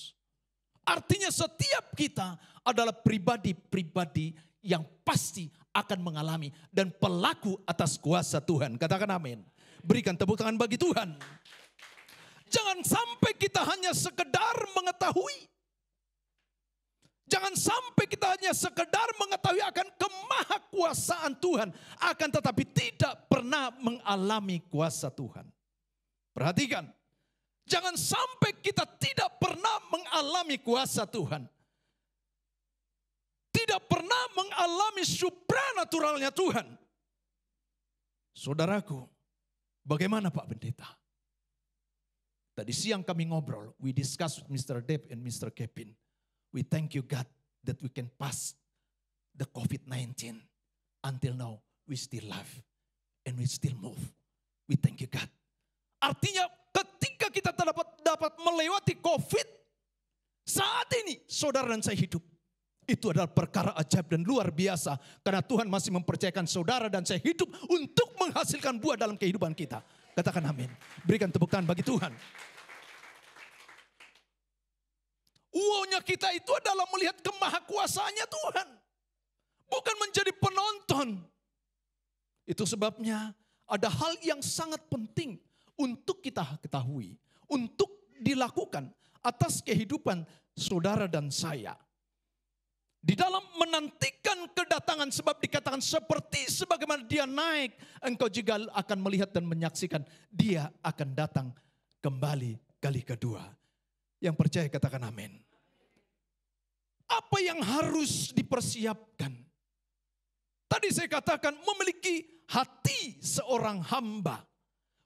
Artinya setiap kita adalah pribadi-pribadi yang pasti akan mengalami dan pelaku atas kuasa Tuhan. Katakan amin. Berikan tepuk tangan bagi Tuhan. Jangan sampai kita hanya sekedar mengetahui. Jangan sampai kita hanya sekedar mengetahui akan kemahakuasaan Tuhan, akan tetapi tidak pernah mengalami kuasa Tuhan. Perhatikan, jangan sampai kita tidak pernah mengalami kuasa Tuhan. Tidak pernah mengalami supranaturalnya Tuhan. Saudaraku, bagaimana Pak Pendeta? Tadi siang kami ngobrol, we discuss with Mr. Deb and Mr. Kevin. We thank you God that we can pass the COVID-19. Until now we still live and we still move. We thank you God. Artinya ketika kita dapat melewati COVID, saat ini saudara dan saya hidup. Itu adalah perkara ajaib dan luar biasa. Karena Tuhan masih mempercayakan saudara dan saya hidup untuk menghasilkan buah dalam kehidupan kita. Katakan amin. Berikan tepuk tangan bagi Tuhan. Wow-nya kita itu adalah melihat kemahakuasaannya Tuhan. Bukan menjadi penonton. Itu sebabnya ada hal yang sangat penting untuk kita ketahui. Untuk dilakukan atas kehidupan saudara dan saya. Di dalam menantikan kedatangan, sebab dikatakan seperti sebagaimana Dia naik, engkau juga akan melihat dan menyaksikan Dia akan datang kembali kali kedua. Yang percaya katakan amin. Apa yang harus dipersiapkan? Tadi saya katakan memiliki hati seorang hamba.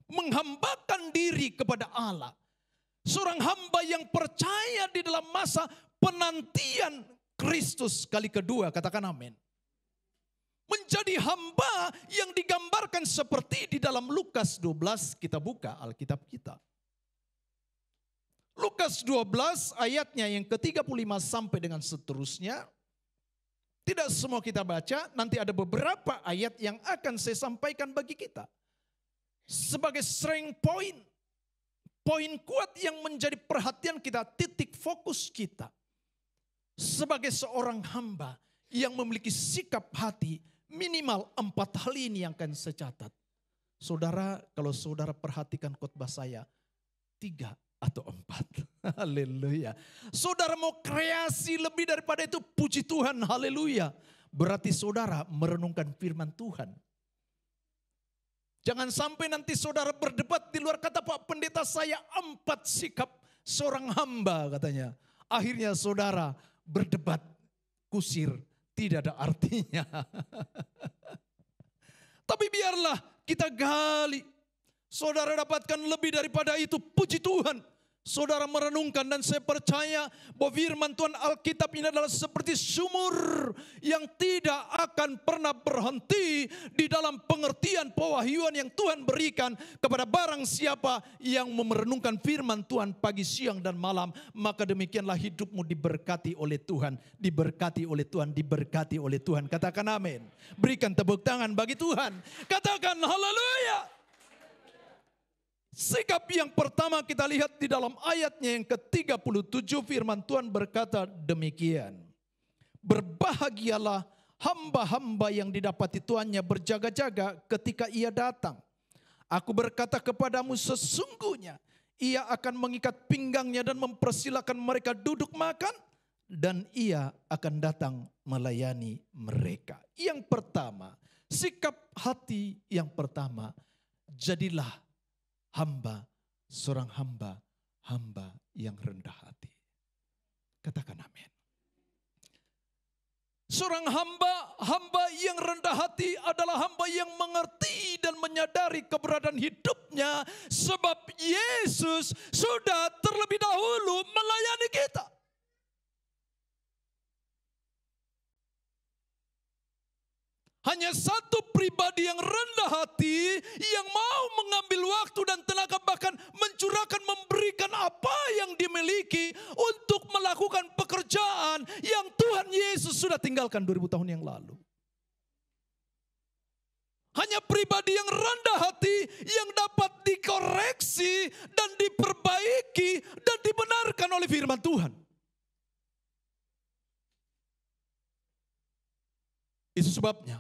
Menghambakan diri kepada Allah. Seorang hamba yang percaya di dalam masa penantian Kristus kali kedua, katakan amin. Menjadi hamba yang digambarkan seperti di dalam Lukas 12, kita buka Alkitab kita. Lukas 12 ayatnya yang ke-35 sampai dengan seterusnya. Tidak semua kita baca, nanti ada beberapa ayat yang akan saya sampaikan bagi kita. Sebagai strength point, poin kuat yang menjadi perhatian kita, titik fokus kita. Sebagai seorang hamba yang memiliki sikap hati, minimal 4 hal ini yang akan saya catat. Saudara, kalau saudara perhatikan khotbah saya, 3 atau 4. Haleluya. Saudara mau kreasi lebih daripada itu, puji Tuhan, haleluya. Berarti saudara merenungkan firman Tuhan. Jangan sampai nanti saudara berdebat di luar, kata Pak Pendeta saya 4 sikap seorang hamba katanya. Akhirnya saudara berdebat kusir, tidak ada artinya. Tapi biarlah kita gali. Saudara dapatkan lebih daripada itu, puji Tuhan. Saudara merenungkan dan saya percaya bahwa firman Tuhan Alkitab ini adalah seperti sumur yang tidak akan pernah berhenti di dalam pengertian pewahyuan yang Tuhan berikan kepada barang siapa yang merenungkan firman Tuhan pagi, siang, dan malam. Maka demikianlah hidupmu diberkati oleh Tuhan, diberkati oleh Tuhan, diberkati oleh Tuhan. Katakan amin. Berikan tepuk tangan bagi Tuhan. Katakan haleluya. Sikap yang pertama kita lihat di dalam ayatnya yang ke-37, firman Tuhan berkata demikian. Berbahagialah hamba-hamba yang didapati tuannya berjaga-jaga ketika ia datang. Aku berkata kepadamu, sesungguhnya ia akan mengikat pinggangnya dan mempersilakan mereka duduk makan, dan ia akan datang melayani mereka. Yang pertama, sikap hati yang pertama, jadilah hamba, seorang hamba yang rendah hati. Katakan amin. Seorang hamba yang rendah hati adalah hamba yang mengerti dan menyadari keberadaan hidupnya. Sebab Yesus sudah terlebih dahulu melayani kita. Hanya satu pribadi yang rendah hati yang mau mengambil waktu dan tenaga, bahkan mencurahkan, memberikan apa yang dimiliki untuk melakukan pekerjaan yang Tuhan Yesus sudah tinggalkan 2000 tahun yang lalu. Hanya pribadi yang rendah hati yang dapat dikoreksi dan diperbaiki dan dibenarkan oleh firman Tuhan. Itu sebabnya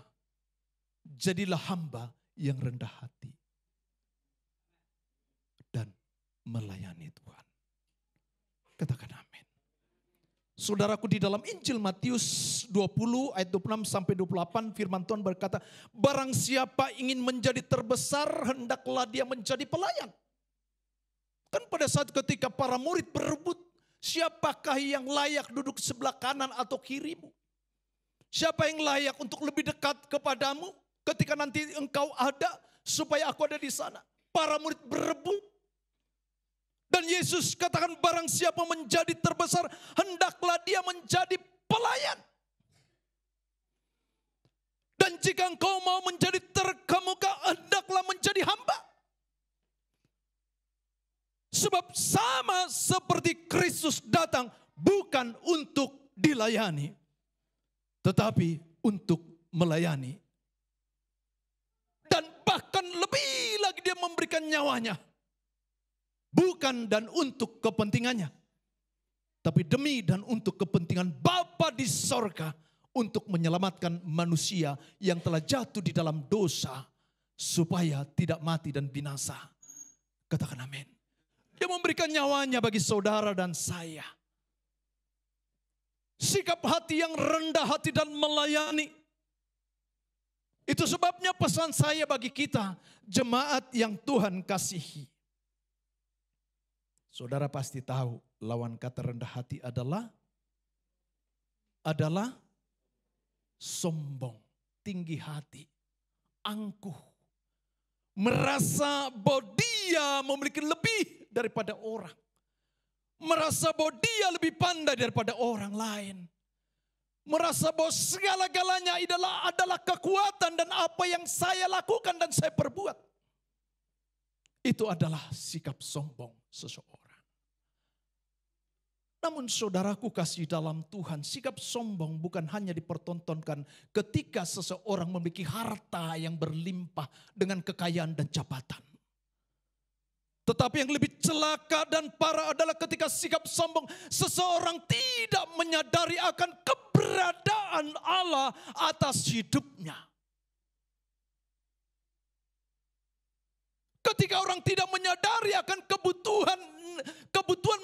jadilah hamba yang rendah hati dan melayani Tuhan. Katakan amin. Saudaraku, di dalam Injil Matius 20 ayat 26 sampai 28 firman Tuhan berkata, barang siapa ingin menjadi terbesar, hendaklah dia menjadi pelayan. Kan pada saat ketika para murid berebut, siapakah yang layak duduk sebelah kanan atau kirimu? Siapa yang layak untuk lebih dekat kepadamu? Ketika nanti engkau ada, supaya aku ada di sana. Para murid berebut. Dan Yesus katakan, barang siapa menjadi terbesar, hendaklah dia menjadi pelayan. Dan jika engkau mau menjadi terkemuka, hendaklah menjadi hamba. Sebab sama seperti Kristus datang, bukan untuk dilayani, tetapi untuk melayani. Dan bahkan lebih lagi dia memberikan nyawanya. Bukan dan untuk kepentingannya, tapi demi dan untuk kepentingan Bapa di sorga, untuk menyelamatkan manusia yang telah jatuh di dalam dosa, supaya tidak mati dan binasa. Katakan amin. Dia memberikan nyawanya bagi saudara dan saya. Sikap hati yang rendah hati dan melayani. Itu sebabnya pesan saya bagi kita, jemaat yang Tuhan kasihi. Saudara pasti tahu lawan kata rendah hati adalah sombong, tinggi hati, angkuh. Merasa bahwa dia memiliki lebih daripada orang. Merasa bahwa dia lebih pandai daripada orang lain. Merasa bahwa segala-galanya adalah kekuatan dan apa yang saya lakukan dan saya perbuat. Itu adalah sikap sombong seseorang. Namun saudaraku kasih dalam Tuhan, sikap sombong bukan hanya dipertontonkan ketika seseorang memiliki harta yang berlimpah dengan kekayaan dan jabatan. Tetapi yang lebih celaka dan parah adalah ketika sikap sombong seseorang tidak menyadari akan keberadaan Allah atas hidupnya. Ketika orang tidak menyadari akan kebutuhan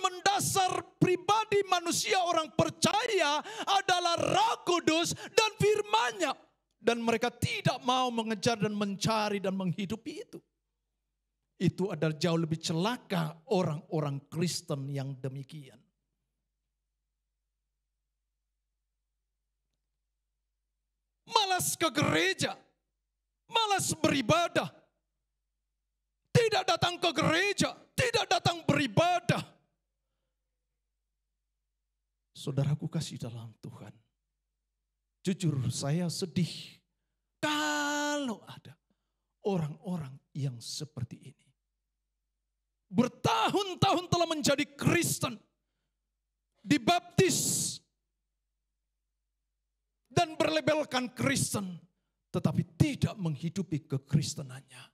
mendasar pribadi manusia orang percaya adalah Roh Kudus dan firman-Nya. Dan mereka tidak mau mengejar dan mencari dan menghidupi itu. Itu adalah jauh lebih celaka orang-orang Kristen yang demikian. Malas ke gereja, malas beribadah, tidak datang ke gereja, tidak datang beribadah. Saudaraku kasih dalam Tuhan, jujur saya sedih kalau ada orang-orang yang seperti ini. Bertahun-tahun telah menjadi Kristen, dibaptis, dan berlabelkan Kristen, tetapi tidak menghidupi kekristenannya.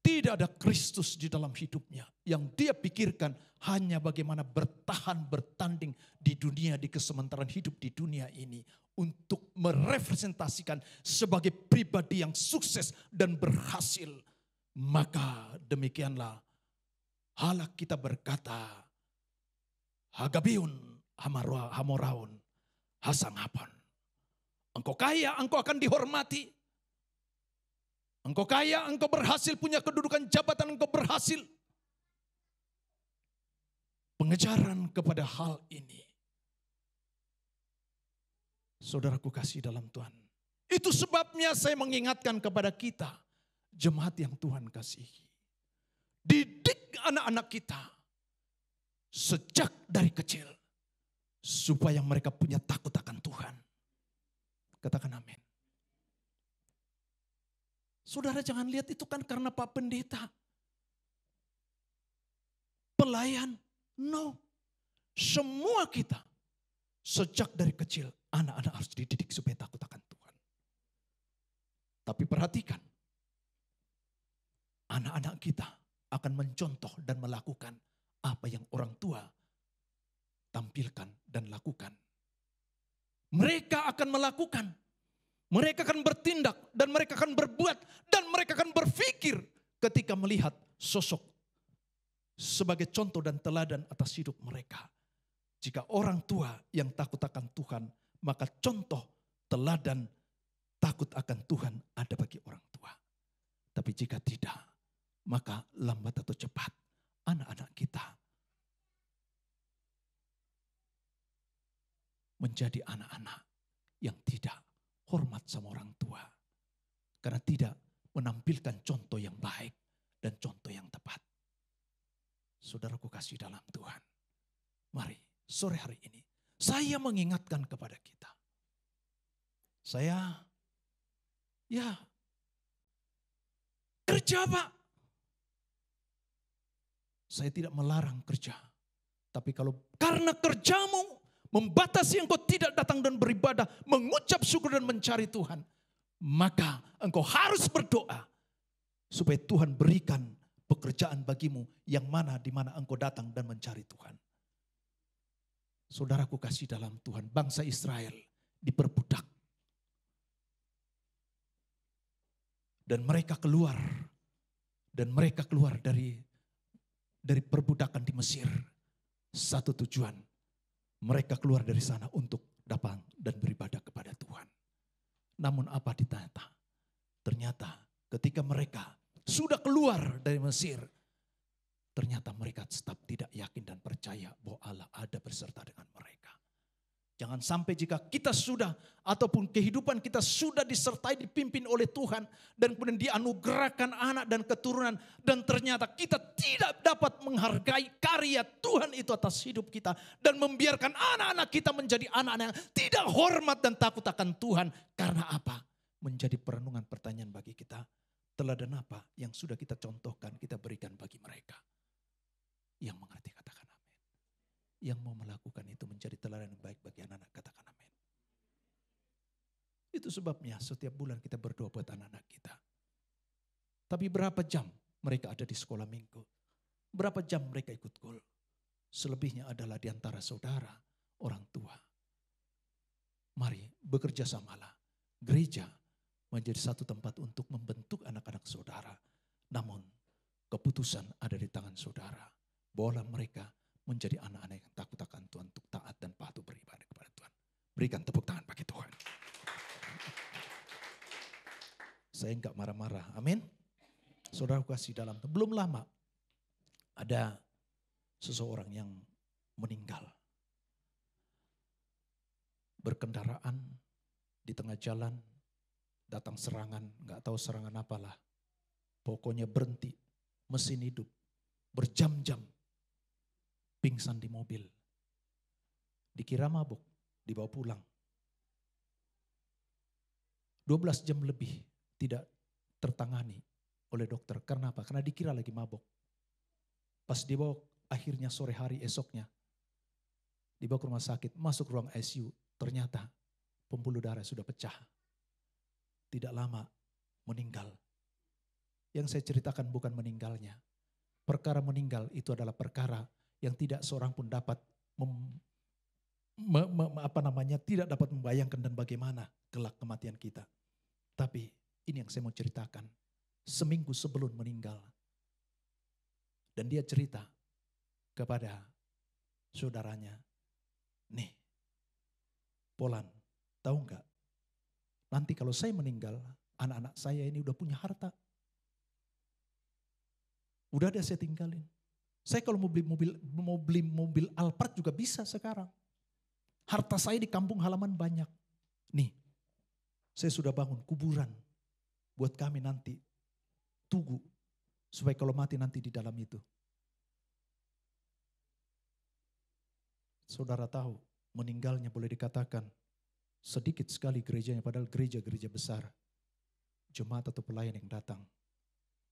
Tidak ada Kristus di dalam hidupnya. Yang dia pikirkan hanya bagaimana bertahan, bertanding di dunia, di kesementaraan hidup di dunia ini. Untuk merepresentasikan sebagai pribadi yang sukses dan berhasil. Maka demikianlah halak kita berkata, Hagabiun Hamoraun Hasangapon. Engkau kaya, engkau akan dihormati. Engkau kaya, engkau berhasil punya kedudukan jabatan, engkau berhasil. Pengejaran kepada hal ini. Saudaraku kasih dalam Tuhan. Itu sebabnya saya mengingatkan kepada kita. Jemaat yang Tuhan kasihi. Didik anak-anak kita. Sejak dari kecil. Supaya mereka punya takut akan Tuhan. Katakan amin. Saudara jangan lihat itu kan karena Pak Pendeta. Pelayan. No. Semua kita. Sejak dari kecil. Anak-anak harus dididik supaya takut akan Tuhan. Tapi perhatikan. Anak-anak kita akan mencontoh dan melakukan apa yang orang tua tampilkan dan lakukan. Mereka akan melakukan. Mereka akan bertindak dan mereka akan berbuat dan mereka akan berpikir ketika melihat sosok sebagai contoh dan teladan atas hidup mereka. Jika orang tua yang takut akan Tuhan, maka contoh teladan takut akan Tuhan ada bagi orang tua. Tapi jika tidak, maka lambat atau cepat anak-anak kita menjadi anak-anak yang tidak hormat sama orang tua. Karena tidak menampilkan contoh yang baik dan contoh yang tepat. Saudaraku kasih dalam Tuhan. Mari sore hari ini saya mengingatkan kepada kita. Saya kerja Pak. Saya tidak melarang kerja. Tapi kalau karena kerjamu membatasi engkau tidak datang dan beribadah, mengucap syukur dan mencari Tuhan, maka engkau harus berdoa supaya Tuhan berikan pekerjaan bagimu yang mana di mana engkau datang dan mencari Tuhan. Saudaraku kasih dalam Tuhan, bangsa Israel diperbudak. Dan mereka keluar dari perbudakan di Mesir. Satu tujuan, mereka keluar dari sana untuk datang dan beribadah kepada Tuhan. Namun apa ditata? Ternyata ketika mereka sudah keluar dari Mesir, ternyata mereka tetap tidak yakin dan percaya bahwa Allah ada beserta dengan mereka. Jangan sampai jika kita sudah ataupun kehidupan kita sudah disertai dipimpin oleh Tuhan dan kemudian dianugerahkan anak dan keturunan dan ternyata kita tidak dapat menghargai karya Tuhan itu atas hidup kita dan membiarkan anak-anak kita menjadi anak-anak yang tidak hormat dan takut akan Tuhan. Karena apa? Menjadi perenungan pertanyaan bagi kita. Teladan apa yang sudah kita contohkan, kita berikan bagi mereka. Yang mengerti katakan amin. Yang mau melakukan itu menjadi teladan yang baik bagi anak-anak, katakan amin. Itu sebabnya setiap bulan kita berdoa buat anak-anak kita. Tapi berapa jam mereka ada di sekolah minggu. Berapa jam mereka ikut gol. Selebihnya adalah di antara saudara, orang tua. Mari bekerja samalah. Gereja menjadi satu tempat untuk membentuk anak-anak saudara. Namun keputusan ada di tangan saudara. Bawalah mereka menjadi anak-anak yang takut akan Tuhan, untuk taat dan patuh beribadah kepada Tuhan. Berikan tepuk tangan bagi Tuhan. Saya enggak marah-marah, amin. Saudara kasih dalam, belum lama ada seseorang yang meninggal. Berkendaraan di tengah jalan, datang serangan, enggak tahu serangan apalah. Pokoknya berhenti, mesin hidup, berjam-jam, pingsan di mobil. Dikira mabuk, dibawa pulang. 12 jam lebih tidak tertangani oleh dokter. Karena apa? Karena dikira lagi mabuk. Pas dibawa akhirnya sore hari esoknya, dibawa ke rumah sakit, masuk ruang ICU, ternyata pembuluh darah sudah pecah. Tidak lama meninggal. Yang saya ceritakan bukan meninggalnya. Perkara meninggal itu adalah perkara yang tidak seorang pun dapat tidak dapat membayangkan dan bagaimana kelak kematian kita. Tapi ini yang saya mau ceritakan. Seminggu sebelum meninggal. Dan dia cerita kepada saudaranya, nih Polan, tahu enggak? Nanti kalau saya meninggal, anak-anak saya ini udah punya harta. Udah ada saya tinggalin. Saya kalau mau beli mobil Alphard juga bisa sekarang. Harta saya di kampung halaman banyak. Nih, saya sudah bangun kuburan buat kami nanti. Tugu, supaya kalau mati nanti di dalam itu. Saudara tahu, meninggalnya boleh dikatakan sedikit sekali gerejanya, padahal gereja-gereja besar. Jemaat atau pelayan yang datang.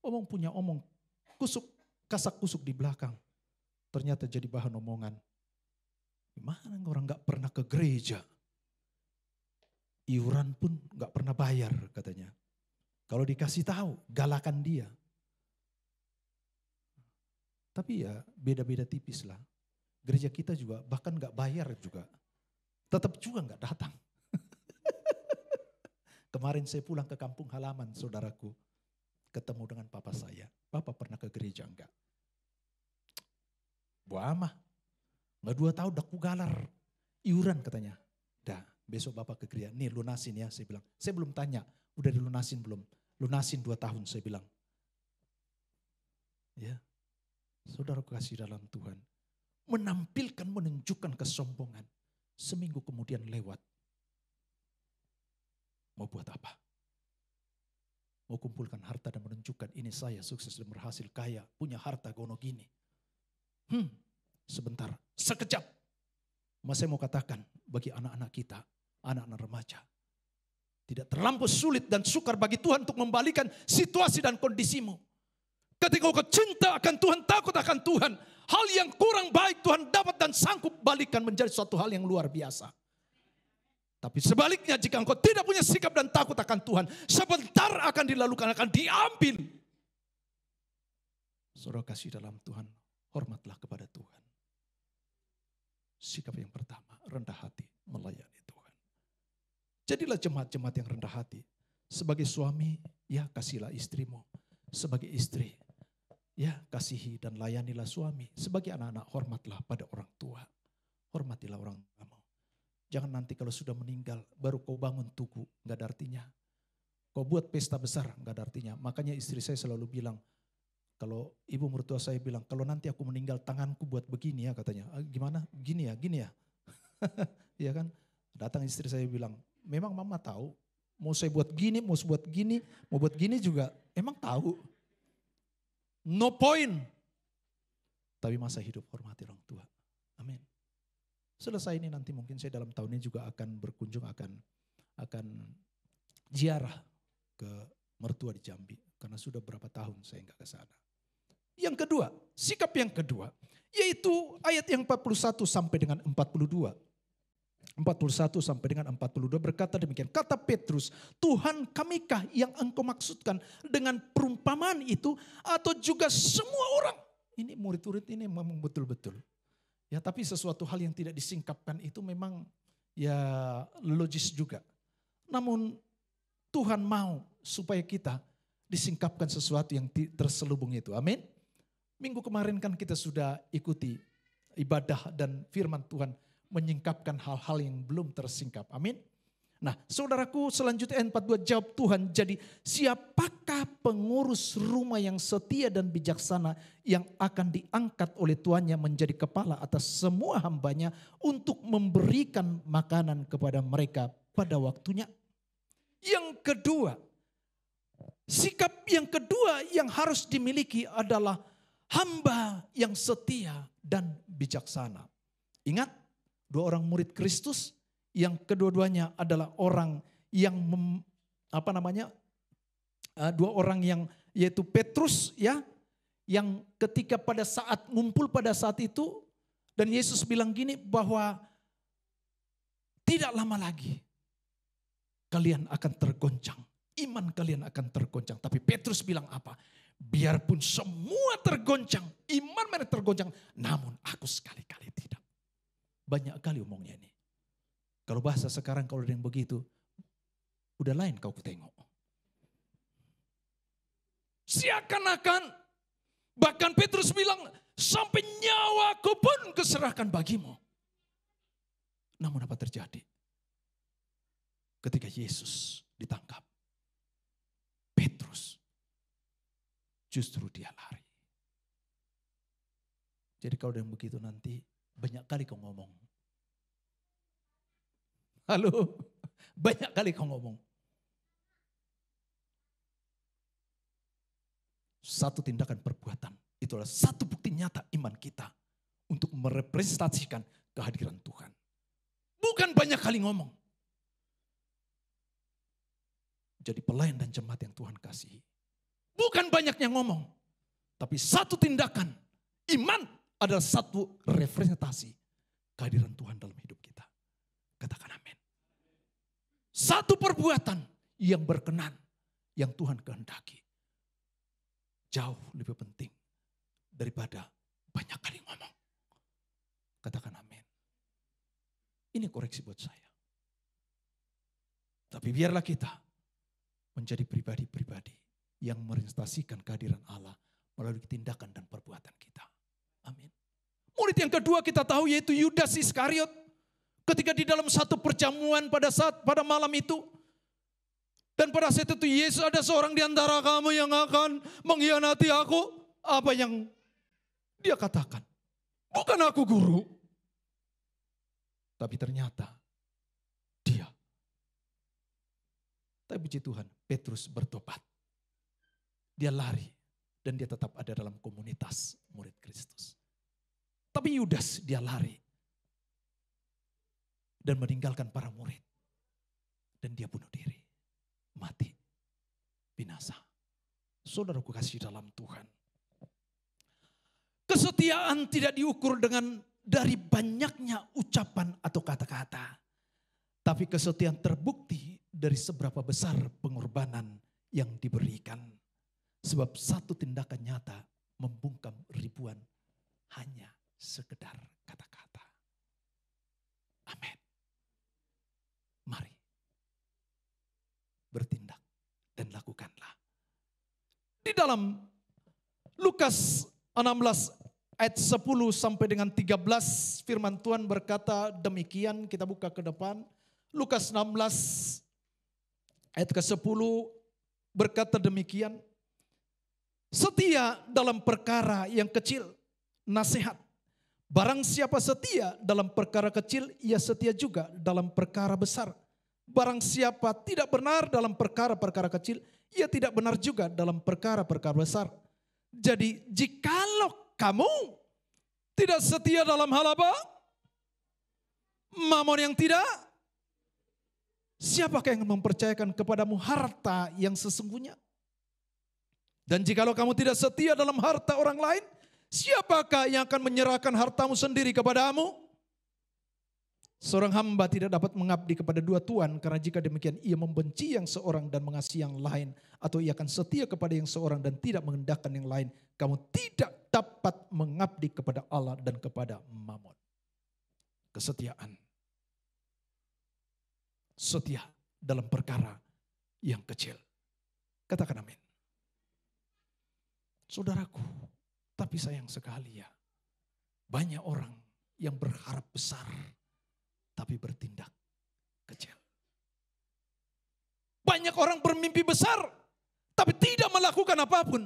Omong kasak kusuk di belakang. Ternyata jadi bahan omongan. Gimana orang gak pernah ke gereja? Iuran pun gak pernah bayar katanya. Kalau dikasih tahu, galakan dia. Tapi ya beda-beda tipis lah. Gereja kita juga bahkan gak bayar juga. Tetap juga gak datang. Kemarin saya pulang ke kampung halaman saudaraku. Ketemu dengan papa saya. Papa pernah ke gereja enggak? Buamah. Enggak 2 tahun udah kugalar. Iuran katanya. Dah besok bapak ke gereja. Nih lunasin ya saya bilang. Saya belum tanya. Udah dilunasin belum? Lunasin 2 tahun saya bilang. Ya. Saudara kasih dalam Tuhan. Menunjukkan kesombongan. Seminggu kemudian lewat. Mau buat apa? Mau kumpulkan harta dan menunjukkan ini saya sukses dan berhasil kaya. Punya harta gono gini. Sebentar, sekejap. Mas saya mau katakan bagi anak-anak kita, anak-anak remaja. Tidak terlampau sulit dan sukar bagi Tuhan untuk membalikan situasi dan kondisimu. Ketika kau cinta akan Tuhan, takut akan Tuhan. Hal yang kurang baik Tuhan dapat dan sanggup balikan menjadi suatu hal yang luar biasa. Tapi sebaliknya jika engkau tidak punya sikap dan takut akan Tuhan, sebentar akan dilalukan, akan diambil. Saudara kasih dalam Tuhan, hormatlah kepada Tuhan. Sikap yang pertama, rendah hati melayani Tuhan. Jadilah jemaat-jemaat yang rendah hati. Sebagai suami, ya kasihlah istrimu. Sebagai istri, ya kasihi dan layanilah suami. Sebagai anak-anak, hormatlah pada orang tua. Hormatilah orang tuamu. Jangan nanti kalau sudah meninggal, baru kau bangun tugu, gak ada artinya. Kau buat pesta besar, gak ada artinya. Makanya istri saya selalu bilang, kalau ibu mertua saya bilang, kalau nanti aku meninggal tanganku buat begini ya katanya. Gimana? Gini ya. Iya kan? Datang istri saya bilang, memang mama tahu. Mau saya buat gini, mau buat gini juga. Emang tahu. No point. Tapi masa hidup hormati orang tua. Amin. Selesai ini nanti mungkin saya dalam tahun ini juga akan berkunjung, akan ziarah ke mertua di Jambi. Karena sudah berapa tahun saya enggak ke sana. Yang kedua, sikap yang kedua, yaitu ayat yang 41 sampai dengan 42. 41 sampai dengan 42 berkata demikian. Kata Petrus, Tuhan kamikah yang engkau maksudkan dengan perumpamaan itu atau juga semua orang? Ini murid-murid ini memang betul-betul. Ya, tapi sesuatu hal yang tidak disingkapkan itu memang ya logis juga. Namun Tuhan mau supaya kita disingkapkan sesuatu yang terselubung itu. Amin. Minggu kemarin kan kita sudah ikuti ibadah dan firman Tuhan menyingkapkan hal-hal yang belum tersingkap. Amin. Nah, saudaraku, selanjutnya ayat 42 jawab Tuhan, jadi siapakah pengurus rumah yang setia dan bijaksana yang akan diangkat oleh tuannya menjadi kepala atas semua hambanya untuk memberikan makanan kepada mereka pada waktunya. Yang kedua, sikap yang kedua yang harus dimiliki adalah hamba yang setia dan bijaksana. Ingat, dua orang murid Kristus yang kedua-duanya adalah orang yang dua orang yang yaitu Petrus ya, yang ketika pada saat ngumpul pada saat itu dan Yesus bilang gini bahwa tidak lama lagi kalian akan tergoncang, iman kalian akan tergoncang. Tapi Petrus bilang apa? Biarpun semua tergoncang, iman mereka tergoncang, namun aku sekali-kali tidak. Banyak kali omongnya ini. Kalau bahasa sekarang kalau ada yang begitu, udah lain kau kutengok. Seakan-akan, bahkan Petrus bilang, sampai nyawaku pun kuserahkan bagimu. Namun apa terjadi? Ketika Yesus ditangkap, Petrus justru dia lari. Jadi kalau ada yang begitu nanti, banyak kali kau ngomong. Halo, banyak kali kau ngomong. Satu tindakan perbuatan, itu adalah satu bukti nyata iman kita untuk merepresentasikan kehadiran Tuhan. Bukan banyak kali ngomong. Jadi pelayan dan jemaat yang Tuhan kasihi. Bukan banyaknya ngomong, tapi satu tindakan iman adalah satu representasi kehadiran Tuhan dalam hidup kita. Katakan amin. Satu perbuatan yang berkenan, yang Tuhan kehendaki. Jauh lebih penting daripada banyak kali ngomong. Katakan amin. Ini koreksi buat saya. Tapi biarlah kita menjadi pribadi-pribadi yang merepresentasikan kehadiran Allah melalui tindakan dan perbuatan kita. Amin. Murid yang kedua kita tahu yaitu Yudas Iskariot. Ketika di dalam satu perjamuan pada malam itu. Dan pada saat itu Yesus, ada seorang di antara kamu yang akan mengkhianati aku. Apa yang dia katakan? Bukan aku guru. Tapi ternyata dia. Tapi puji Tuhan, Petrus bertobat. Dia lari dan dia tetap ada dalam komunitas murid Kristus. Tapi Yudas dia lari. Dan meninggalkan para murid. Dan dia bunuh diri. Mati. Binasa. Saudaraku kasih dalam Tuhan. Kesetiaan tidak diukur dari banyaknya ucapan atau kata-kata. Tapi kesetiaan terbukti dari seberapa besar pengorbanan yang diberikan. Sebab satu tindakan nyata membungkam ribuan hanya sekedar kata-kata. Amin. Mari bertindak dan lakukanlah. Di dalam Lukas 16 ayat 10 sampai dengan 13 firman Tuhan berkata demikian, kita buka ke depan. Lukas 16 ayat ke-10 berkata demikian. Setia dalam perkara yang kecil, nasihat. Barang siapa setia dalam perkara kecil, ia setia juga dalam perkara besar. Barang siapa tidak benar dalam perkara-perkara kecil, ia tidak benar juga dalam perkara-perkara besar. Jadi jikalau kamu tidak setia dalam hal apa? Mamon yang tidak, siapakah yang mempercayakan kepadamu harta yang sesungguhnya? Dan jikalau kamu tidak setia dalam harta orang lain, siapakah yang akan menyerahkan hartamu sendiri kepadamu? Seorang hamba tidak dapat mengabdi kepada dua tuan, karena jika demikian ia membenci yang seorang dan mengasihi yang lain, atau ia akan setia kepada yang seorang dan tidak mengendahkan yang lain. Kamu tidak dapat mengabdi kepada Allah dan kepada Mammon. Kesetiaan. Setia dalam perkara yang kecil. Katakan amin. Saudaraku, tapi sayang sekali ya, banyak orang yang berharap besar tapi bertindak kecil. Banyak orang bermimpi besar tapi tidak melakukan apapun.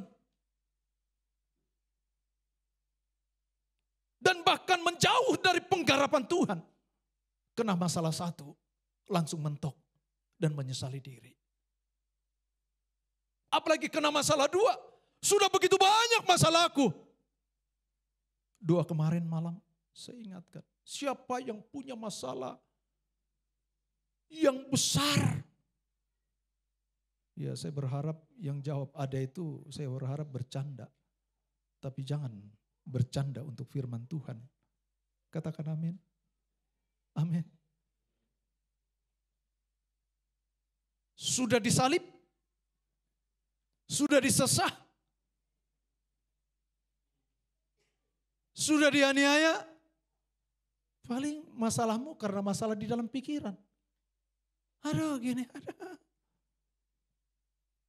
Dan bahkan menjauh dari penggarapan Tuhan. Kena masalah satu, langsung mentok dan menyesali diri. Apalagi kena masalah dua, sudah begitu banyak masalahku. Doa kemarin malam, saya ingatkan. Siapa yang punya masalah yang besar? Ya, saya berharap yang jawab ada itu, saya berharap bercanda. Tapi jangan bercanda untuk firman Tuhan. Katakan amin. Amin. Sudah disalib, sudah disesah, sudah dianiaya. Paling masalahmu karena masalah di dalam pikiran. Aduh gini, ada.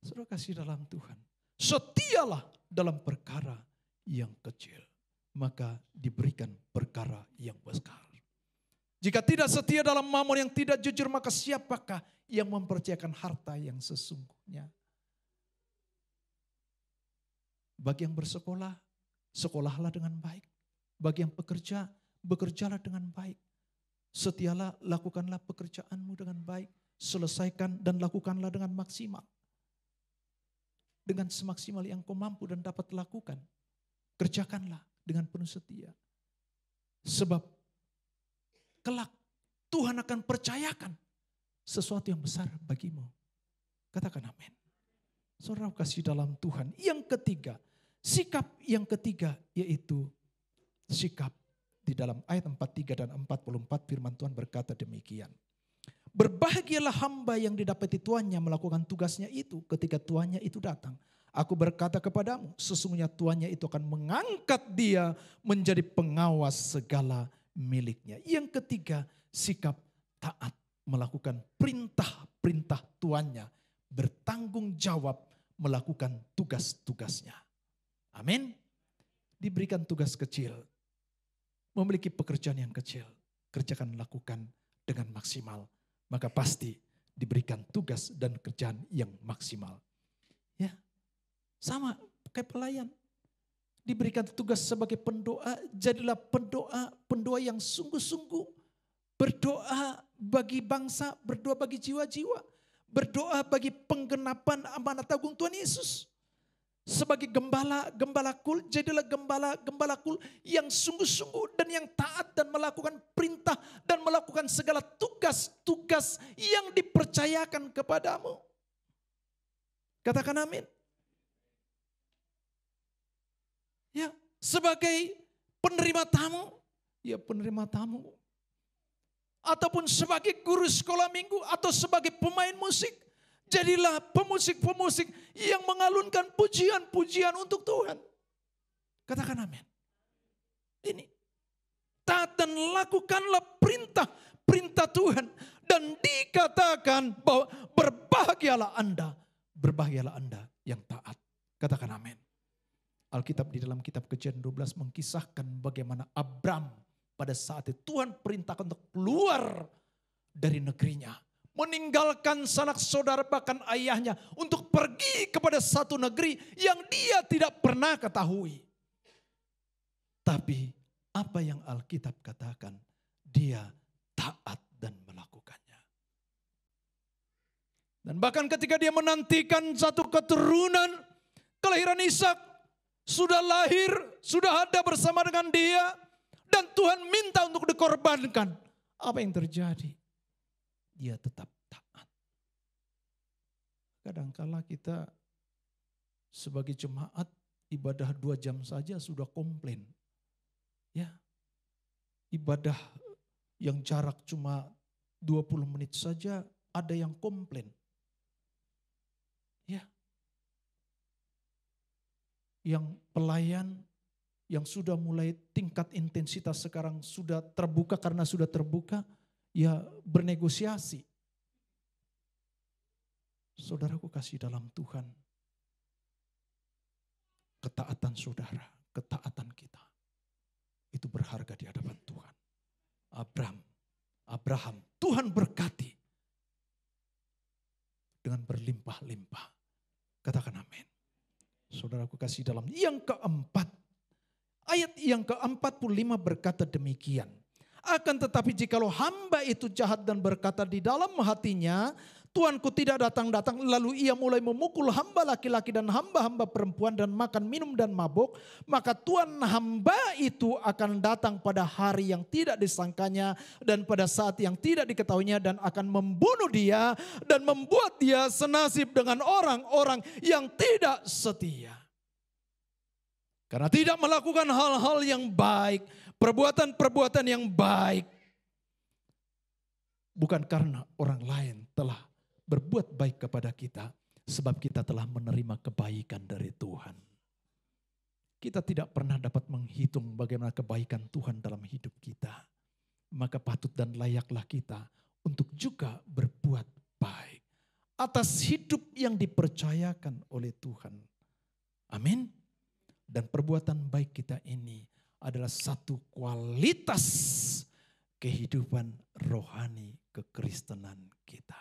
Saudara kasih dalam Tuhan. Setialah dalam perkara yang kecil. Maka diberikan perkara yang besar. Jika tidak setia dalam Mammon yang tidak jujur, maka siapakah yang mempercayakan harta yang sesungguhnya? Bagi yang bersekolah, sekolahlah dengan baik. Bagi yang bekerja, bekerjalah dengan baik. Setialah, lakukanlah pekerjaanmu dengan baik. Selesaikan dan lakukanlah dengan maksimal. Dengan semaksimal yang kau mampu dan dapat lakukan. Kerjakanlah dengan penuh setia. Sebab kelak Tuhan akan percayakan sesuatu yang besar bagimu. Katakan amin. Saudara kasih dalam Tuhan. Yang ketiga, sikap yang ketiga yaitu sikap. Di dalam ayat 43 dan 44 firman Tuhan berkata demikian. Berbahagialah hamba yang didapati tuannya melakukan tugasnya itu ketika tuannya itu datang. Aku berkata kepadamu, sesungguhnya tuannya itu akan mengangkat dia menjadi pengawas segala miliknya. Yang ketiga, sikap taat melakukan perintah-perintah tuannya. Bertanggung jawab melakukan tugas-tugasnya. Amin. Diberikan tugas kecil. Memiliki pekerjaan yang kecil, kerjakan lakukan dengan maksimal, maka pasti diberikan tugas dan kerjaan yang maksimal. Ya, sama kayak pelayan, diberikan tugas sebagai pendoa, jadilah pendoa yang sungguh-sungguh, berdoa bagi bangsa, berdoa bagi jiwa-jiwa, berdoa bagi penggenapan amanat agung Tuhan Yesus. Sebagai gembala kul, jadilah gembala kul yang sungguh-sungguh dan yang taat dan melakukan perintah dan melakukan segala tugas-tugas yang dipercayakan kepadamu. Katakan amin. Ya, sebagai penerima tamu, ya penerima tamu. Ataupun sebagai guru sekolah minggu atau sebagai pemain musik. Jadilah pemusik-pemusik yang mengalunkan pujian-pujian untuk Tuhan. Katakan amin. Ini. Taat dan lakukanlah perintah Tuhan. Dan dikatakan bahwa berbahagialah Anda yang taat. Katakan amin. Alkitab di dalam kitab Kejadian 12 mengkisahkan bagaimana Abram pada saat itu Tuhan perintahkan untuk keluar dari negerinya. Meninggalkan sanak saudara bahkan ayahnya untuk pergi kepada satu negeri yang dia tidak pernah ketahui. Tapi apa yang Alkitab katakan, dia taat dan melakukannya. Dan bahkan ketika dia menantikan satu keturunan, kelahiran Ishak sudah lahir, sudah ada bersama dengan dia, dan Tuhan minta untuk dikorbankan. Apa yang terjadi? Dia tetap taat. Kadangkala kita sebagai jemaat ibadah 2 jam saja sudah komplain. Ya, ibadah yang jarak cuma 20 menit saja ada yang komplain. Ya. Yang pelayan yang sudah mulai tingkat intensitas sekarang sudah terbuka, karena sudah terbuka, ya bernegosiasi. Saudaraku kasih dalam Tuhan, ketaatan saudara, ketaatan kita, itu berharga di hadapan Tuhan. Abraham, Tuhan berkati dengan berlimpah-limpah. Katakan amin. Saudaraku kasih dalam yang keempat, ayat yang ke-45 berkata demikian. Akan tetapi jikalau hamba itu jahat dan berkata di dalam hatinya, Tuanku tidak datang-datang, lalu ia mulai memukul hamba laki-laki dan hamba-hamba perempuan dan makan, minum dan mabuk, maka Tuan hamba itu akan datang pada hari yang tidak disangkanya dan pada saat yang tidak diketahuinya dan akan membunuh dia dan membuat dia senasib dengan orang-orang yang tidak setia. Karena tidak melakukan hal-hal yang baik, perbuatan-perbuatan yang baik. Bukan karena orang lain telah berbuat baik kepada kita, sebab kita telah menerima kebaikan dari Tuhan. Kita tidak pernah dapat menghitung bagaimana kebaikan Tuhan dalam hidup kita. Maka patut dan layaklah kita untuk juga berbuat baik atas hidup yang dipercayakan oleh Tuhan. Amin. Dan perbuatan baik kita ini adalah satu kualitas kehidupan rohani kekristenan kita.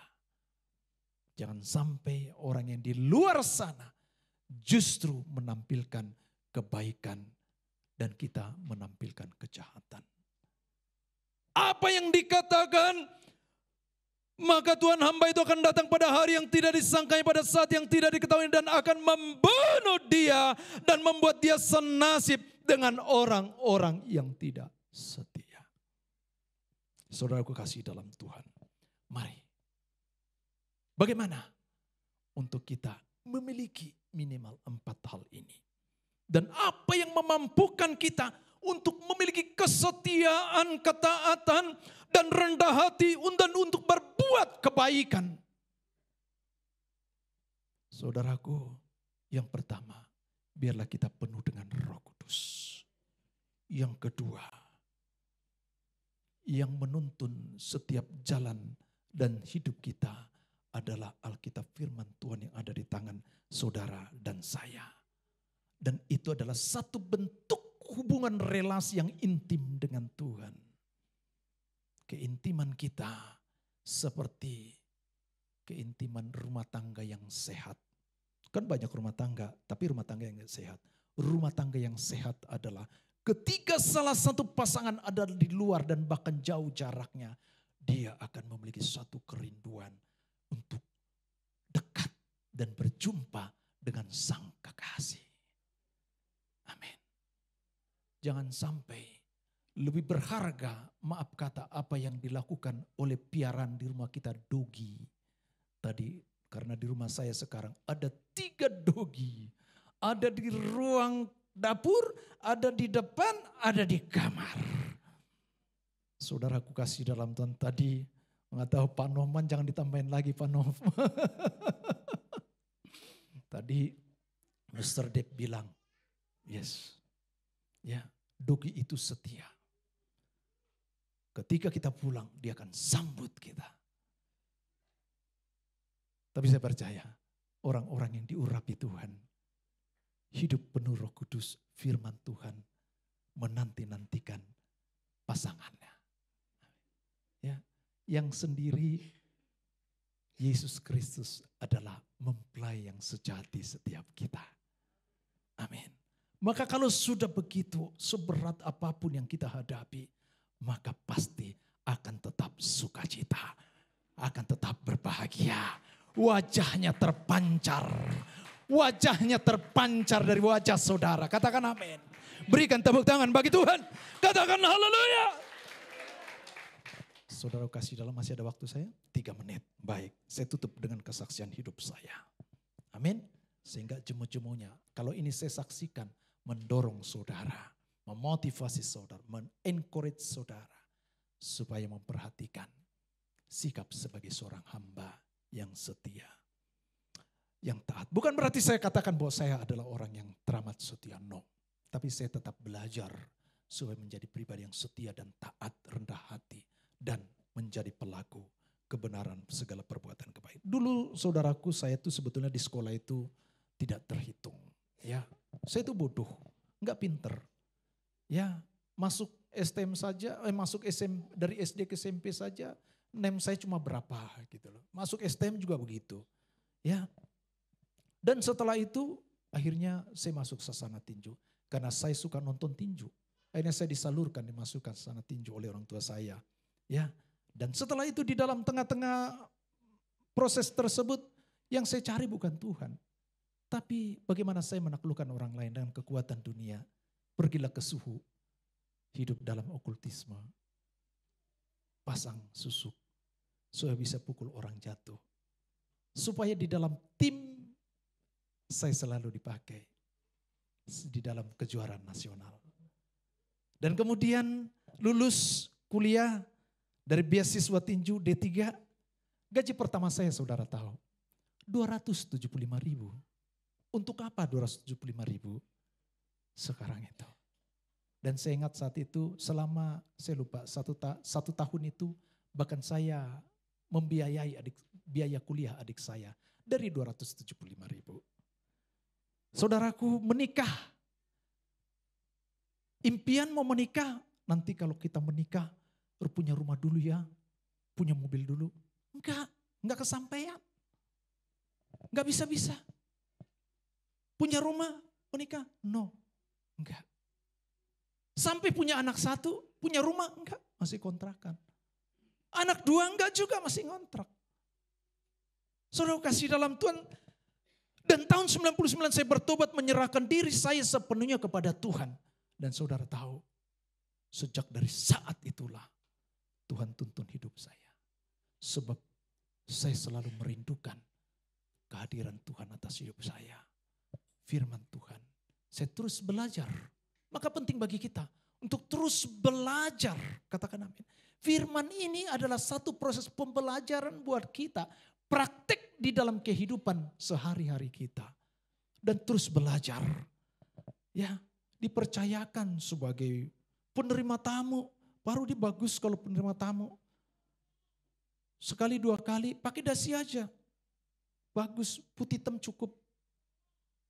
Jangan sampai orang yang di luar sana justru menampilkan kebaikan dan kita menampilkan kejahatan. Apa yang dikatakan, maka Tuhan hamba itu akan datang pada hari yang tidak disangkanya, pada saat yang tidak diketahui, dan akan membunuh dia dan membuat dia senasib dengan orang-orang yang tidak setia. Saudaraku kasih dalam Tuhan, mari. Bagaimana untuk kita memiliki minimal 4 hal ini? Dan apa yang memampukan kita untuk memiliki kesetiaan, ketaatan, dan rendah hati dan untuk berbuat kebaikan? Saudaraku, yang pertama, biarlah kita penuh dengan Roh Kudus. Yang kedua, yang menuntun setiap jalan dan hidup kita adalah Alkitab firman Tuhan yang ada di tangan saudara dan saya. Dan itu adalah satu bentuk hubungan relasi yang intim dengan Tuhan. Keintiman kita seperti keintiman rumah tangga yang sehat. Kan banyak rumah tangga, tapi rumah tangga yang sehat. Rumah tangga yang sehat adalah ketika salah satu pasangan ada di luar dan bahkan jauh jaraknya, dia akan memiliki suatu kerinduan untuk dekat dan berjumpa dengan sang kekasih. Amin. Jangan sampai lebih berharga, maaf kata, apa yang dilakukan oleh piaraan di rumah kita, dogi. Tadi karena di rumah saya sekarang ada 3 dogi. Ada di ruang dapur, ada di depan, ada di kamar. Saudaraku kasih dalam Tuhan, tadi nggak tahu Pak Noman, jangan ditambahin lagi Pak Nov. Tadi Mr. Dep bilang, yes, ya dogi itu setia. Ketika kita pulang, dia akan sambut kita. Tapi saya percaya, orang-orang yang diurapi Tuhan, hidup penuh Roh Kudus, firman Tuhan, menanti-nantikan pasangannya. Ya, yang sendiri Yesus Kristus adalah mempelai yang sejati setiap kita. Amin. Maka kalau sudah begitu, seberat apapun yang kita hadapi, maka pasti akan tetap sukacita, akan tetap berbahagia. Wajahnya terpancar, wajahnya terpancar dari wajah saudara. Katakan amin. Berikan tepuk tangan bagi Tuhan. Katakan haleluya. Saudara kasih dalam, masih ada waktu saya 3 menit. Baik, saya tutup dengan kesaksian hidup saya. Amin. Sehingga jemu-jemunya, kalau ini saya saksikan, mendorong saudara, memotivasi saudara, men-encourage saudara. supaya memperhatikan sikap sebagai seorang hamba yang setia, yang taat. Bukan berarti saya katakan bahwa saya adalah orang yang teramat setia, no. Tapi saya tetap belajar supaya menjadi pribadi yang setia dan taat, rendah hati, dan menjadi pelaku kebenaran segala perbuatan kebaikan. Dulu saudaraku, saya itu sebetulnya di sekolah itu tidak terhitung. Ya, saya itu bodoh, nggak pinter. Ya, masuk STM saja, masuk dari SD ke SMP saja, NEM saya cuma berapa gitu loh. Masuk STM juga begitu. Ya. Dan setelah itu akhirnya saya masuk Sasana Tinju karena saya suka nonton tinju. Akhirnya saya disalurkan dimasukkan Sasana Tinju oleh orang tua saya. Ya. Dan setelah itu di dalam tengah-tengah proses tersebut yang saya cari bukan Tuhan. Tapi bagaimana saya menaklukkan orang lain dengan kekuatan dunia. Pergilah ke suhu. Hidup dalam okultisme. Pasang susuk. Supaya bisa pukul orang jatuh. Supaya di dalam tim saya selalu dipakai. Di dalam kejuaraan nasional. Dan kemudian lulus kuliah dari beasiswa tinju D3. Gaji pertama saya saudara tahu. 275.000. Untuk apa 275.000? Sekarang itu. Dan saya ingat saat itu selama saya lupa satu tahun itu bahkan saya membiayai biaya kuliah adik saya dari 275.000. Saudaraku menikah. Impian mau menikah, nanti kalau kita menikah punya rumah dulu ya, punya mobil dulu. Enggak kesampaian. Enggak bisa-bisa. Punya rumah, menikah? No, enggak. Sampai punya anak satu, punya rumah? Enggak, masih kontrakan. Anak dua enggak juga, masih ngontrak. Saudara kasih dalam Tuhan. Dan tahun 99 saya bertobat menyerahkan diri saya sepenuhnya kepada Tuhan. Dan saudara tahu, sejak dari saat itulah Tuhan tuntun hidup saya. Sebab saya selalu merindukan kehadiran Tuhan atas hidup saya. Firman Tuhan. Saya terus belajar. Maka penting bagi kita untuk terus belajar. Katakan amin. Firman ini adalah satu proses pembelajaran buat kita. Praktek di dalam kehidupan sehari-hari kita. Dan terus belajar. Ya, dipercayakan sebagai penerima tamu. Baru dia bagus kalau penerima tamu. Sekali dua kali pakai dasi aja. Bagus, putih hitam cukup.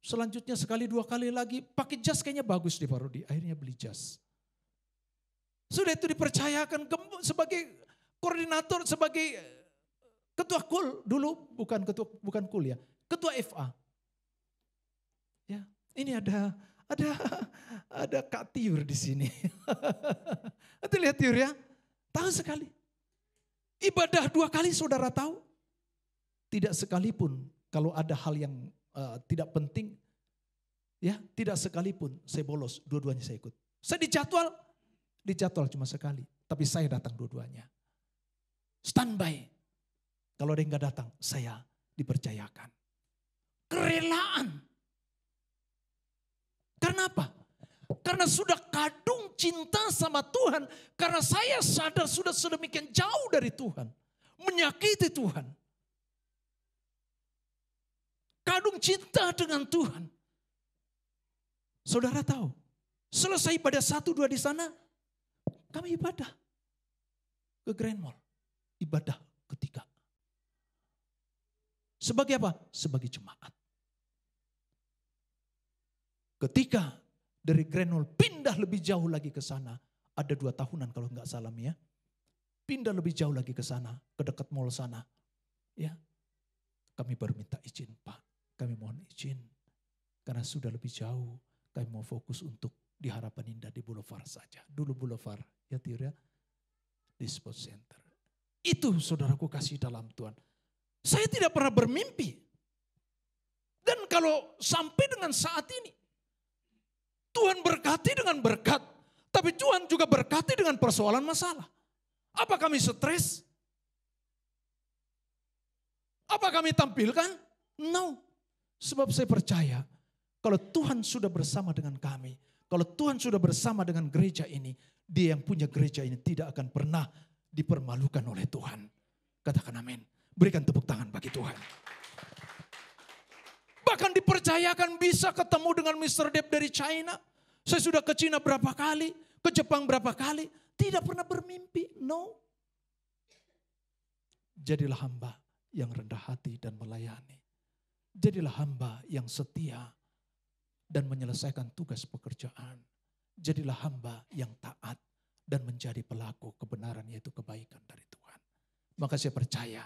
Selanjutnya sekali dua kali lagi pakai jas kayaknya bagus di Parodi. Akhirnya beli jas. Sudah itu dipercayakan sebagai koordinator, sebagai ketua KUL dulu, bukan KUL ya, ketua FA. Ya, ini ada Kak Tiur di sini. Nanti lihat Tiur ya, tahu sekali. Ibadah 2 kali saudara tahu. Tidak sekalipun kalau ada hal yang tidak penting, ya tidak sekalipun saya bolos, dua-duanya saya ikut. Saya dijadwal cuma sekali, tapi saya datang dua-duanya. Standby. Kalau ada yang gak datang, saya dipercayakan. Kerelaan. Karena apa? Karena sudah kadung cinta sama Tuhan. Karena saya sadar sudah sedemikian jauh dari Tuhan. Menyakiti Tuhan. Kadung cinta dengan Tuhan. Saudara tahu, selesai ibadah 1-2 di sana, kami ibadah ke Grand Mall. Ibadah ketiga. Sebagai apa? Sebagai jemaat. Ketika dari Grand Mall pindah lebih jauh lagi ke sana, ada 2 tahunan kalau nggak salah ya. Pindah lebih jauh lagi ke sana, ke dekat mall sana. Ya, kami baru minta izin, Pak. Kami mohon izin. Karena sudah lebih jauh. Kami mau fokus untuk di Harapan Indah di Boulevard saja. Dulu Boulevard. Ya Tiur ya. Di Sport Center. Itu saudaraku kasih dalam Tuhan. Saya tidak pernah bermimpi. Dan kalau sampai dengan saat ini. Tuhan berkati dengan berkat. Tapi Tuhan juga berkati dengan persoalan masalah. Apa kami stres? Apa kami tampilkan? No. Sebab saya percaya kalau Tuhan sudah bersama dengan kami, kalau Tuhan sudah bersama dengan gereja ini, dia yang punya gereja ini tidak akan pernah dipermalukan oleh Tuhan. Katakan amin. Berikan tepuk tangan bagi Tuhan. Bahkan dipercayakan bisa ketemu dengan Mr. Depp dari China. Saya sudah ke China berapa kali, ke Jepang berapa kali. Tidak pernah bermimpi, no. Jadilah hamba yang rendah hati dan melayani. Jadilah hamba yang setia dan menyelesaikan tugas pekerjaan. Jadilah hamba yang taat dan menjadi pelaku kebenaran, yaitu kebaikan dari Tuhan. Maka saya percaya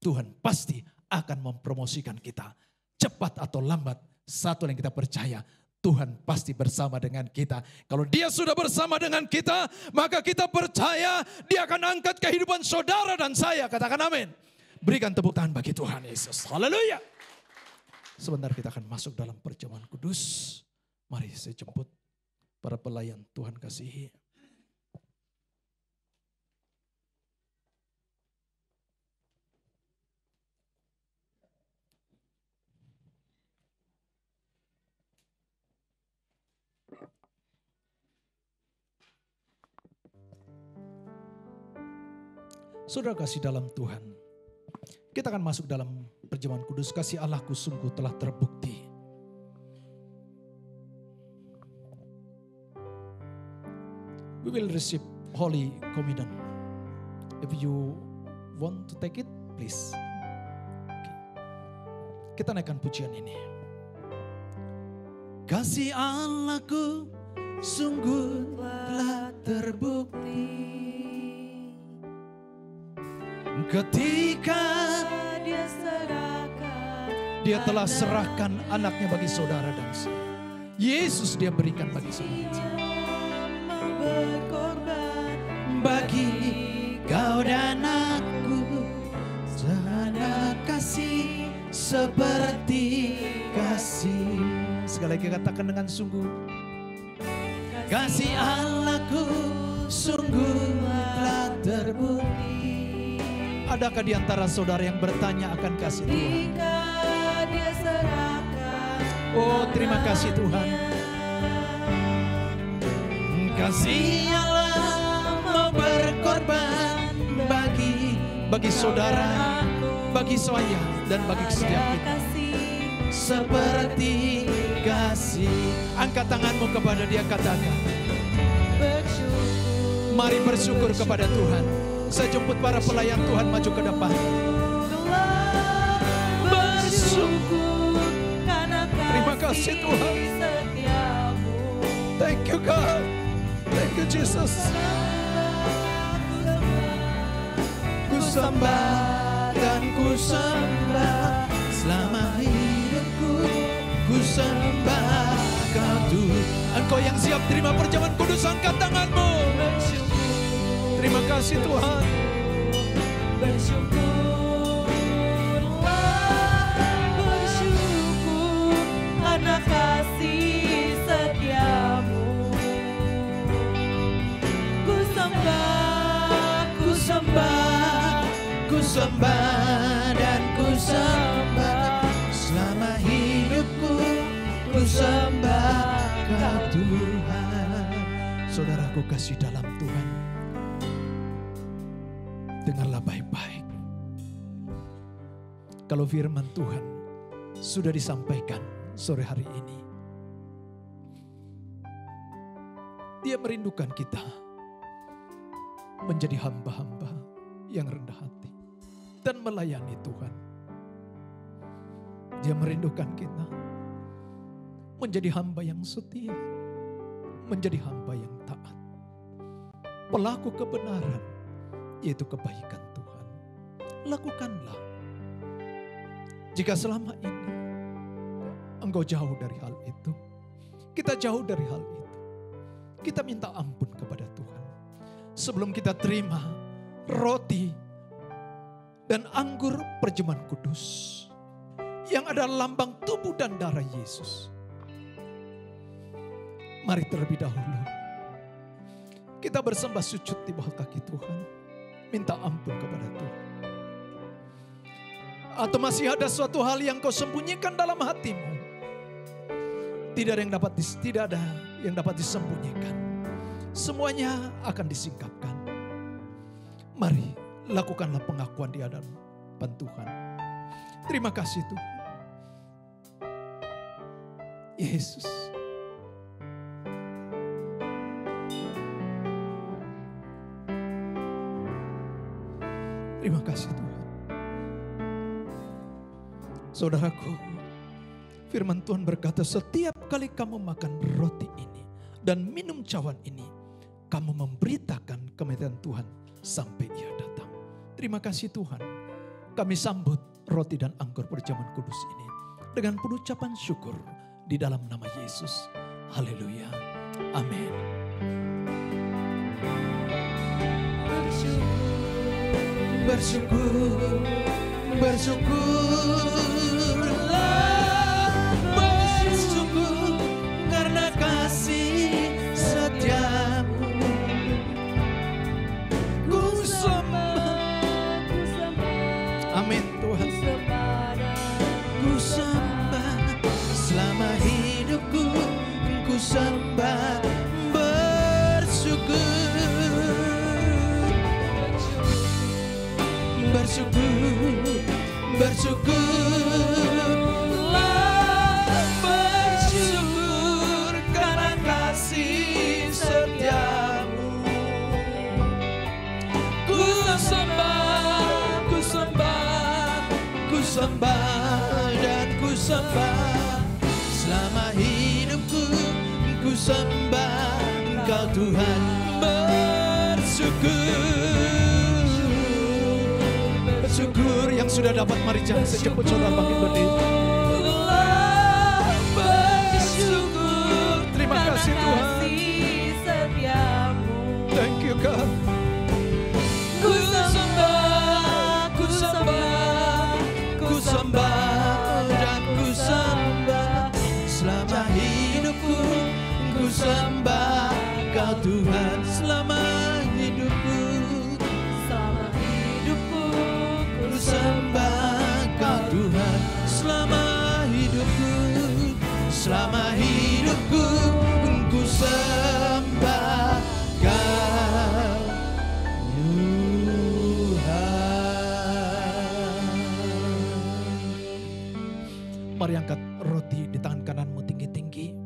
Tuhan pasti akan mempromosikan kita. Cepat atau lambat, satu yang kita percaya, Tuhan pasti bersama dengan kita. Kalau Dia sudah bersama dengan kita, maka kita percaya Dia akan angkat kehidupan saudara dan saya. Katakan amin. Berikan tepuk tangan bagi Tuhan Yesus. Haleluya. Sebentar kita akan masuk dalam perjamuan kudus. Mari saya jemput para pelayan Tuhan kasihi. Saudara kasih dalam Tuhan, kita akan masuk dalam perjamuan kudus. Kasih Allahku sungguh telah terbukti. We will receive Holy Communion. If you want to take it, please. Okay. Kita naikkan pujian ini. Kasih Allahku sungguh telah terbukti. Ketika Dia telah serahkan anaknya bagi saudara dan saya. Yesus Dia berikan bagi saudara. Bagi kau dan aku, sana kasih seperti kasih. Sekali lagi katakan dengan sungguh. Kasih Allahku sungguh telah terbukti. Adakah di antara saudara yang bertanya akan kasih Tuhan? Oh, terima kasih Tuhan. Kasih Allah mau berkorban bagi saudara, bagi saya dan bagi setiap kita. Seperti kasih. Angkat tanganmu kepada Dia, katakan. Mari bersyukur kepada Tuhan. Saya jemput para pelayan Tuhan maju ke depan. Bersyukur karena terima kasih Tuhan. Thank you God. Thank you Jesus. Ku sembah dan ku sembah selama hidupku. Ku sembah Kau Tuhan. Engkau yang siap terima perjamuan kudus, angkat tanganmu. Terima kasih Tuhan. Bersyukur karena kasih setiamu. Ku sembah, ku sembah, Ku sembah dan ku sembah selama hidupku. Ku sembah Kau Tuhan. Saudaraku kasih dalam Tuhan, dengarlah baik-baik. Kalau firman Tuhan sudah disampaikan sore hari ini, Dia merindukan kita menjadi hamba-hamba yang rendah hati dan melayani Tuhan. Dia merindukan kita menjadi hamba yang setia, menjadi hamba yang taat, pelaku kebenaran, yaitu kebaikan Tuhan. Lakukanlah. Jika selama ini engkau jauh dari hal itu, kita jauh dari hal itu, kita minta ampun kepada Tuhan. Sebelum kita terima roti dan anggur perjamuan kudus yang adalah lambang tubuh dan darah Yesus, mari terlebih dahulu kita bersembah sujud di bawah kaki Tuhan. Minta ampun kepada Tuhan. Atau masih ada suatu hal yang kau sembunyikan dalam hatimu. Tidak ada yang dapat disembunyikan. semuanya akan disingkapkan. Mari lakukanlah pengakuan di hadapan Tuhan. Terima kasih Tuhan. Yesus. Terima kasih Tuhan. Saudaraku, firman Tuhan berkata, setiap kali kamu makan roti ini dan minum cawan ini, kamu memberitakan kematian Tuhan sampai Ia datang. Terima kasih Tuhan. Kami sambut roti dan anggur perjamuan kudus ini dengan penuh ucapan syukur di dalam nama Yesus. Haleluya. Amin. Bersyukur, bersyukurlah, bersyukur karena kasih setiamu. Ku sembah, amin Tuhan. Ku sembah selama hidupku, ku sembah, bersyukur. Bersyukur, bersyukurlah, bersyukur karena kasih setiamu. Ku sembah, ku sembah, ku sembah dan ku sembah. Selama hidupku ku sembah Engkau Tuhan. Bersyukur yang sudah dapat, mari jangan secepat saudara bangkit berdiri. Bersyukur, terima kasih Tuhan. Thank you God. Ku sembah, ku sembah, ku sembah dan ku sembah. Selama hidupku ku sembah Kau Tuhan. Selama hidupku sembah Kau Tuhan. Selama hidupku, selama hidupku ku sembah Kau Tuhan. Mari angkat roti di tangan kananmu tinggi-tinggi.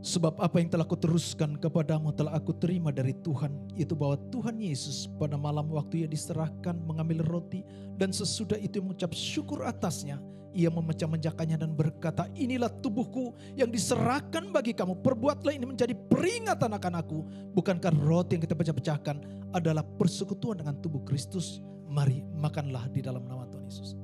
Sebab apa yang telah kuteruskan kepadamu telah aku terima dari Tuhan, itu bahwa Tuhan Yesus pada malam waktu Ia diserahkan mengambil roti, dan sesudah itu mengucap syukur atasnya, Ia memecah-mecahkannya dan berkata, inilah tubuhku yang diserahkan bagi kamu, perbuatlah ini menjadi peringatan akan aku. Bukankah roti yang kita pecah-pecahkan adalah persekutuan dengan tubuh Kristus? Mari makanlah di dalam nama Tuhan Yesus.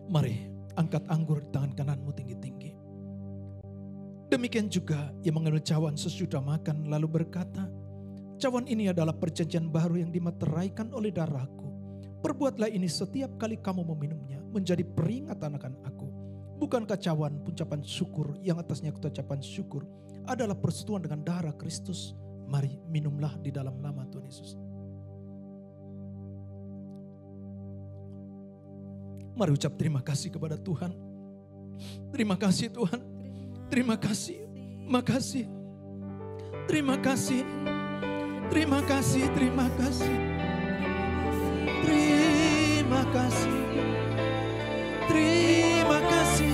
Mari angkat anggur di tangan kananmu tinggi-tinggi. Demikian juga Ia mengambil cawan sesudah makan lalu berkata, cawan ini adalah perjanjian baru yang dimeteraikan oleh darahku. Perbuatlah ini setiap kali kamu meminumnya menjadi peringatan akan aku. Bukankah cawan ucapan syukur yang atasnya ucapan syukur adalah persekutuan dengan darah Kristus? Mari minumlah di dalam nama Tuhan Yesus. Mari ucap terima kasih kepada Tuhan. Terima kasih Tuhan. Terima kasih. Makasih. Terima kasih. Terima kasih. Terima kasih. Terima kasih. Terima kasih.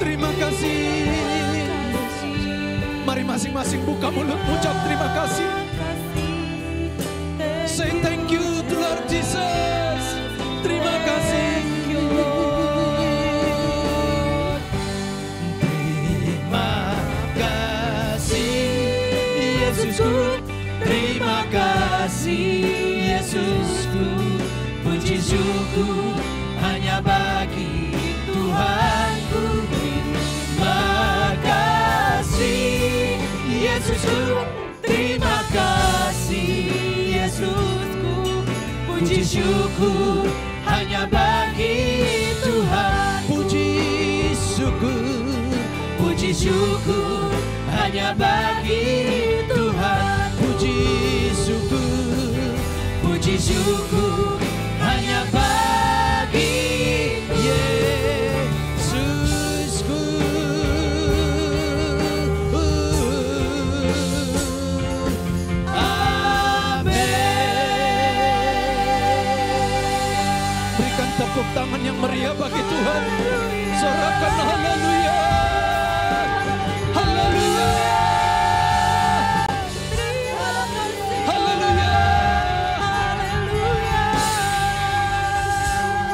Terima kasih. Mari masing-masing buka mulut ucap terima kasih. Say thank you to Lord Jesus. Terima kasih. Terima kasih Yesusku. Terima kasih Yesusku. Puji syukur hanya bagi Tuhanku. Terima kasih Yesusku. Terima kasih Yesusku. Puji syukur hanya bagi Tuhan. Puji syukur hanya bagi Tuhan. Puji syukur hanya bagi Yesusku. Amin. Berikan tepuk tangan yang meriah bagi Tuhan. Sorakan haleluya. Haleluya. Haleluya.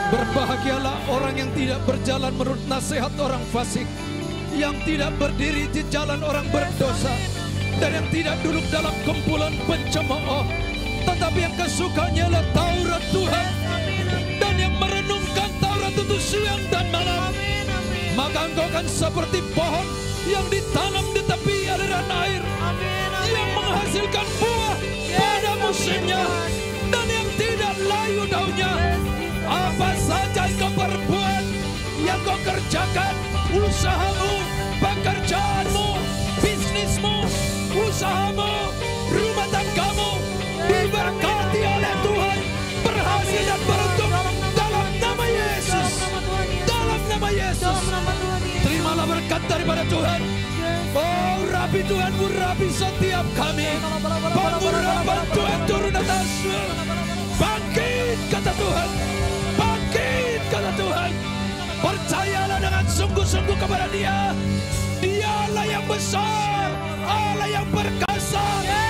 Berbahagialah orang yang tidak berjalan menurut nasihat orang fasik, yang tidak berdiri di jalan orang berdosa, dan yang tidak duduk dalam kumpulan pencemooh, tetapi yang kesukaannya adalah Taurat Tuhan, dan yang merenungkan Taurat itu siang dan malam. Maka engkau akan seperti pohon yang ditanam di tepi aliran air, yang menghasilkan buah pada musimnya, dan yang tidak layu daunnya. Apa saja yang kau perbuat, yang kau kerjakan, usahamu, pekerjaanmu, bisnismu, usahamu, rumah tanggamu, diberkati oleh Tuhan, berhasil dan beruntung dalam nama Yesus. Dalam nama Yesus. Terimalah berkat daripada Tuhan. Oh Rabi Tuhan, urapi setiap kami. Pengurapan Tuhan turun atasmu. Bangkit kata Tuhan. Bangkit kata Tuhan. Percayalah dengan sungguh-sungguh kepada Dia. Dialah yang besar, Allah yang perkasa,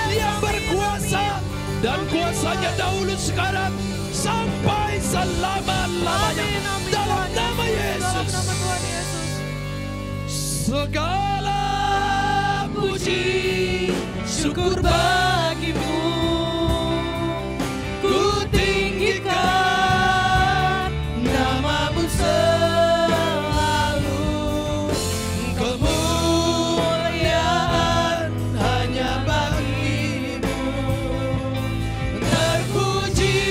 yang berkuasa, dan kuasanya dahulu sekarang sampai selama-lamanya. Dalam nama Yesus. Segala puji syukur bagimu, ku tinggikan namamu selalu. Kemuliaan hanya bagimu. Terpujilah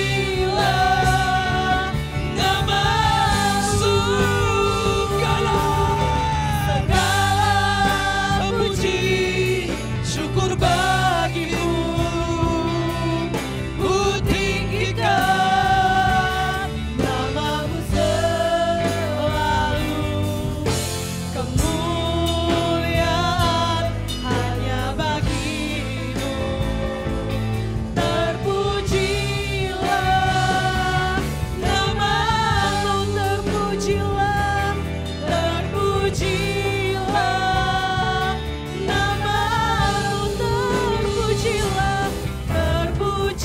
namamu. Segala puji syukur bagimu, ku tinggikan namamu selalu. Kemuliaan hanya bagimu. Terpujilah namamu, terpujilah, terpujilah namamu, terpujilah, terpujilah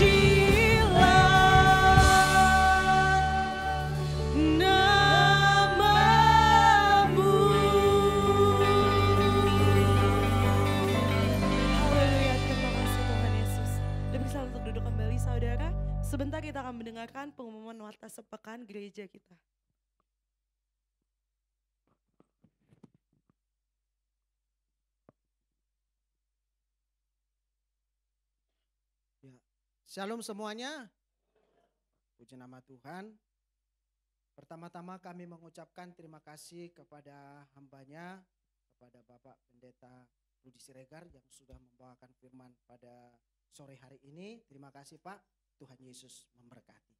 namamu. Haleluya, terima kasih Tuhan Yesus. Bisa untuk duduk kembali saudara. Sebentar kita akan mendengarkan pengumuman warta sepekan gereja kita. Ya. Shalom semuanya. Puji nama Tuhan. Pertama-tama kami mengucapkan terima kasih kepada hambanya, kepada Bapak Pendeta Rudi Siregar yang sudah membawakan firman pada sore hari ini. Terima kasih Pak, Tuhan Yesus memberkati.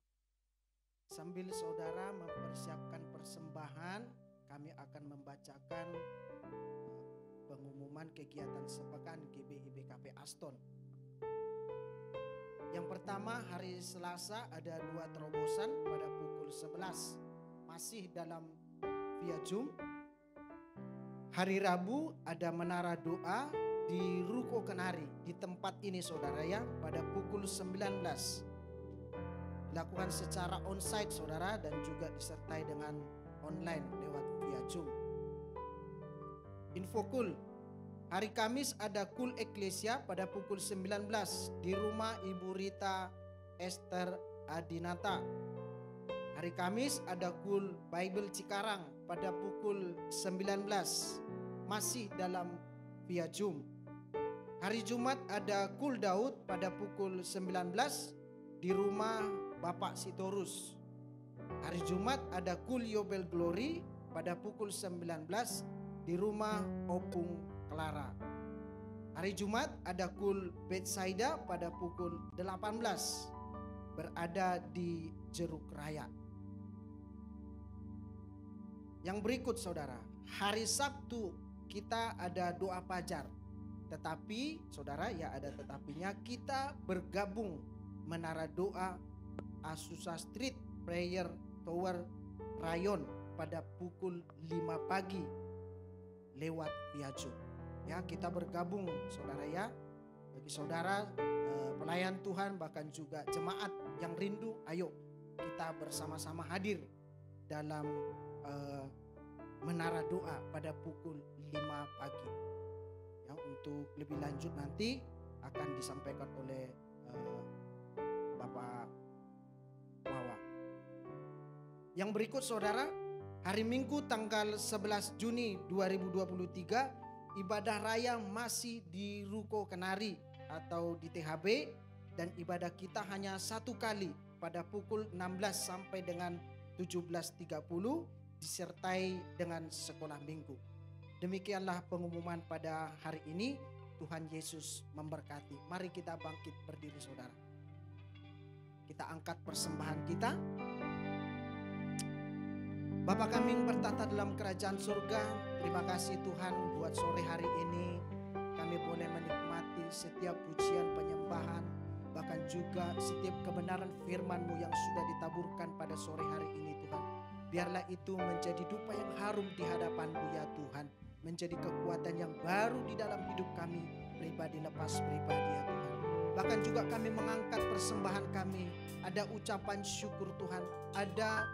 Sambil saudara mempersiapkan persembahan, kami akan membacakan pengumuman kegiatan sepekan GBI-BKP Aston. Yang pertama, hari Selasa ada 2 terobosan pada pukul 11, masih dalam via Zoom. Hari Rabu ada menara doa di Ruko Kenari, di tempat ini saudara ya, pada pukul 19. Dilakukan secara onsite saudara, dan juga disertai dengan online lewat via Zoom. Info cool. Hari Kamis ada Kul Eklesia pada pukul 19 di rumah Ibu Rita Esther Adinata. Hari Kamis ada Kul Bible Cikarang pada pukul 19, masih dalam via Zoom. Hari Jumat ada Kul Daud pada pukul 19 di rumah Bapak Sitorus. Hari Jumat ada Kul Yobel Glory pada pukul 19 di di rumah Opung Clara. Hari Jumat ada Kul Bethsaida pada pukul 18 berada di Jeruk Raya. Yang berikut saudara, hari Sabtu kita ada doa fajar. Tetapi saudara, ya ada tetapinya, kita bergabung menara doa Azusa Street Prayer Tower Rayon pada pukul 5 pagi lewat Viajo. Ya, kita bergabung saudara ya. Bagi saudara pelayan Tuhan bahkan juga jemaat yang rindu, ayo kita bersama-sama hadir dalam menara doa pada pukul 5 pagi. Ya, untuk lebih lanjut nanti akan disampaikan oleh Bapak Wawa. Yang berikut saudara, hari Minggu tanggal 11 Juni 2023 ibadah raya masih di Ruko Kenari atau di THB, dan ibadah kita hanya satu kali pada pukul 16 sampai dengan 17.30 disertai dengan sekolah minggu. Demikianlah pengumuman pada hari ini. Tuhan Yesus memberkati. Mari kita bangkit berdiri saudara. Kita angkat persembahan kita. Bapa kami yang bertata dalam kerajaan surga, terima kasih Tuhan buat sore hari ini kami boleh menikmati setiap pujian penyembahan, bahkan juga setiap kebenaran firman-Mu yang sudah ditaburkan pada sore hari ini Tuhan. Biarlah itu menjadi dupa yang harum di hadapan-Mu ya Tuhan, menjadi kekuatan yang baru di dalam hidup kami, pribadi lepas pribadi ya Tuhan. Bahkan juga kami mengangkat persembahan kami, ada ucapan syukur Tuhan, ada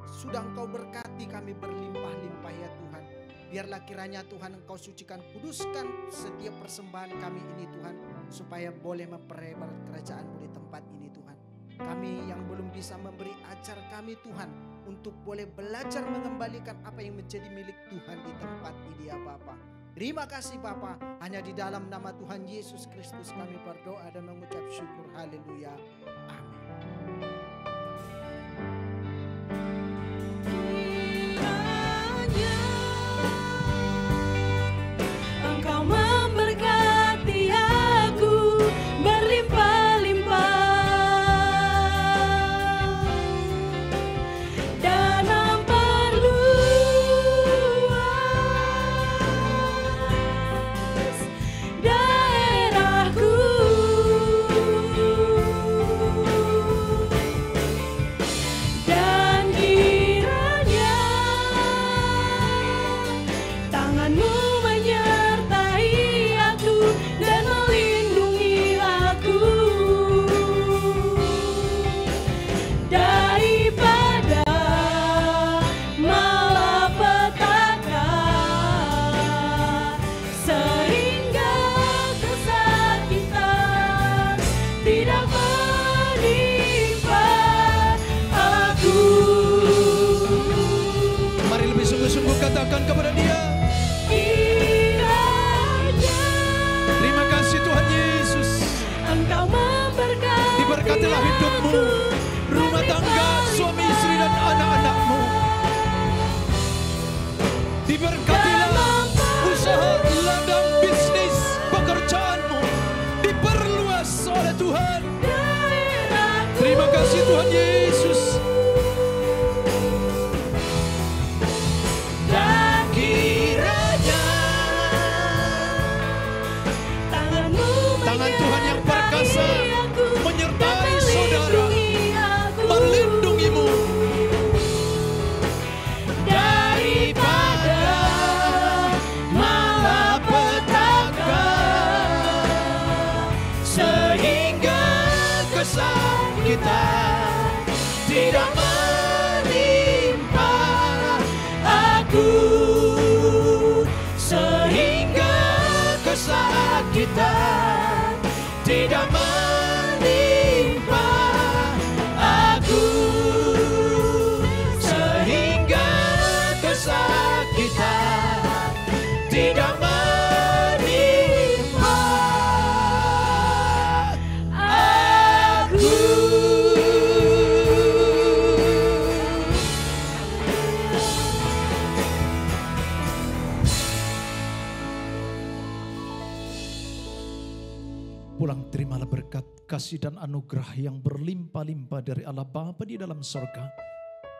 sudah Engkau berkati kami berlimpah-limpah ya Tuhan. Biarlah kiranya Tuhan Engkau sucikan, kuduskan setiap persembahan kami ini Tuhan, supaya boleh memperlebar kerajaan-Mu di tempat ini Tuhan. Kami yang belum bisa memberi, ajar kami Tuhan untuk boleh belajar mengembalikan apa yang menjadi milik Tuhan di tempat ini ya Bapa. Terima kasih Bapa, hanya di dalam nama Tuhan Yesus Kristus kami berdoa dan mengucap syukur. Haleluya. Amin. Katakan kepada Dia, terima kasih Tuhan Yesus. Engkau memberkati, diberkatilah hidupmu, rumah tangga, suami istri dan anak-anakmu. Diberkatilah usaha, ladang bisnis, pekerjaanmu diperluas oleh Tuhan. Terima kasih Tuhan Yesus. Tangan Tuhan yang perkasa menyertai saudara, melindungimu daripada malapetaka, sehingga kesakitan tidak menimpa aku, sehingga kesakitan tidak menimpa aku, sehingga kesakitan tidak menimpa aku. berkat, kasih dan anugerah yang berlimpah-limpah dari Allah Bapa di dalam sorga,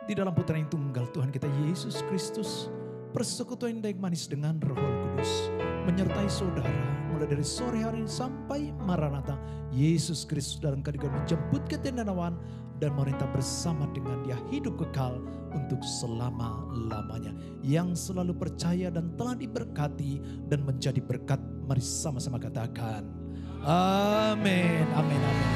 di dalam Putra yang tunggal Tuhan kita Yesus Kristus, persekutuan yang manis dengan Roh Kudus, menyertai saudara mulai dari sore hari ini sampai Maranatha. Yesus Kristus dalam keadilan menjemput ke tenda awan dan merintah bersama dengan Dia hidup kekal untuk selama-lamanya. Yang selalu percaya dan telah diberkati dan menjadi berkat, mari sama-sama katakan amin, amin, amin.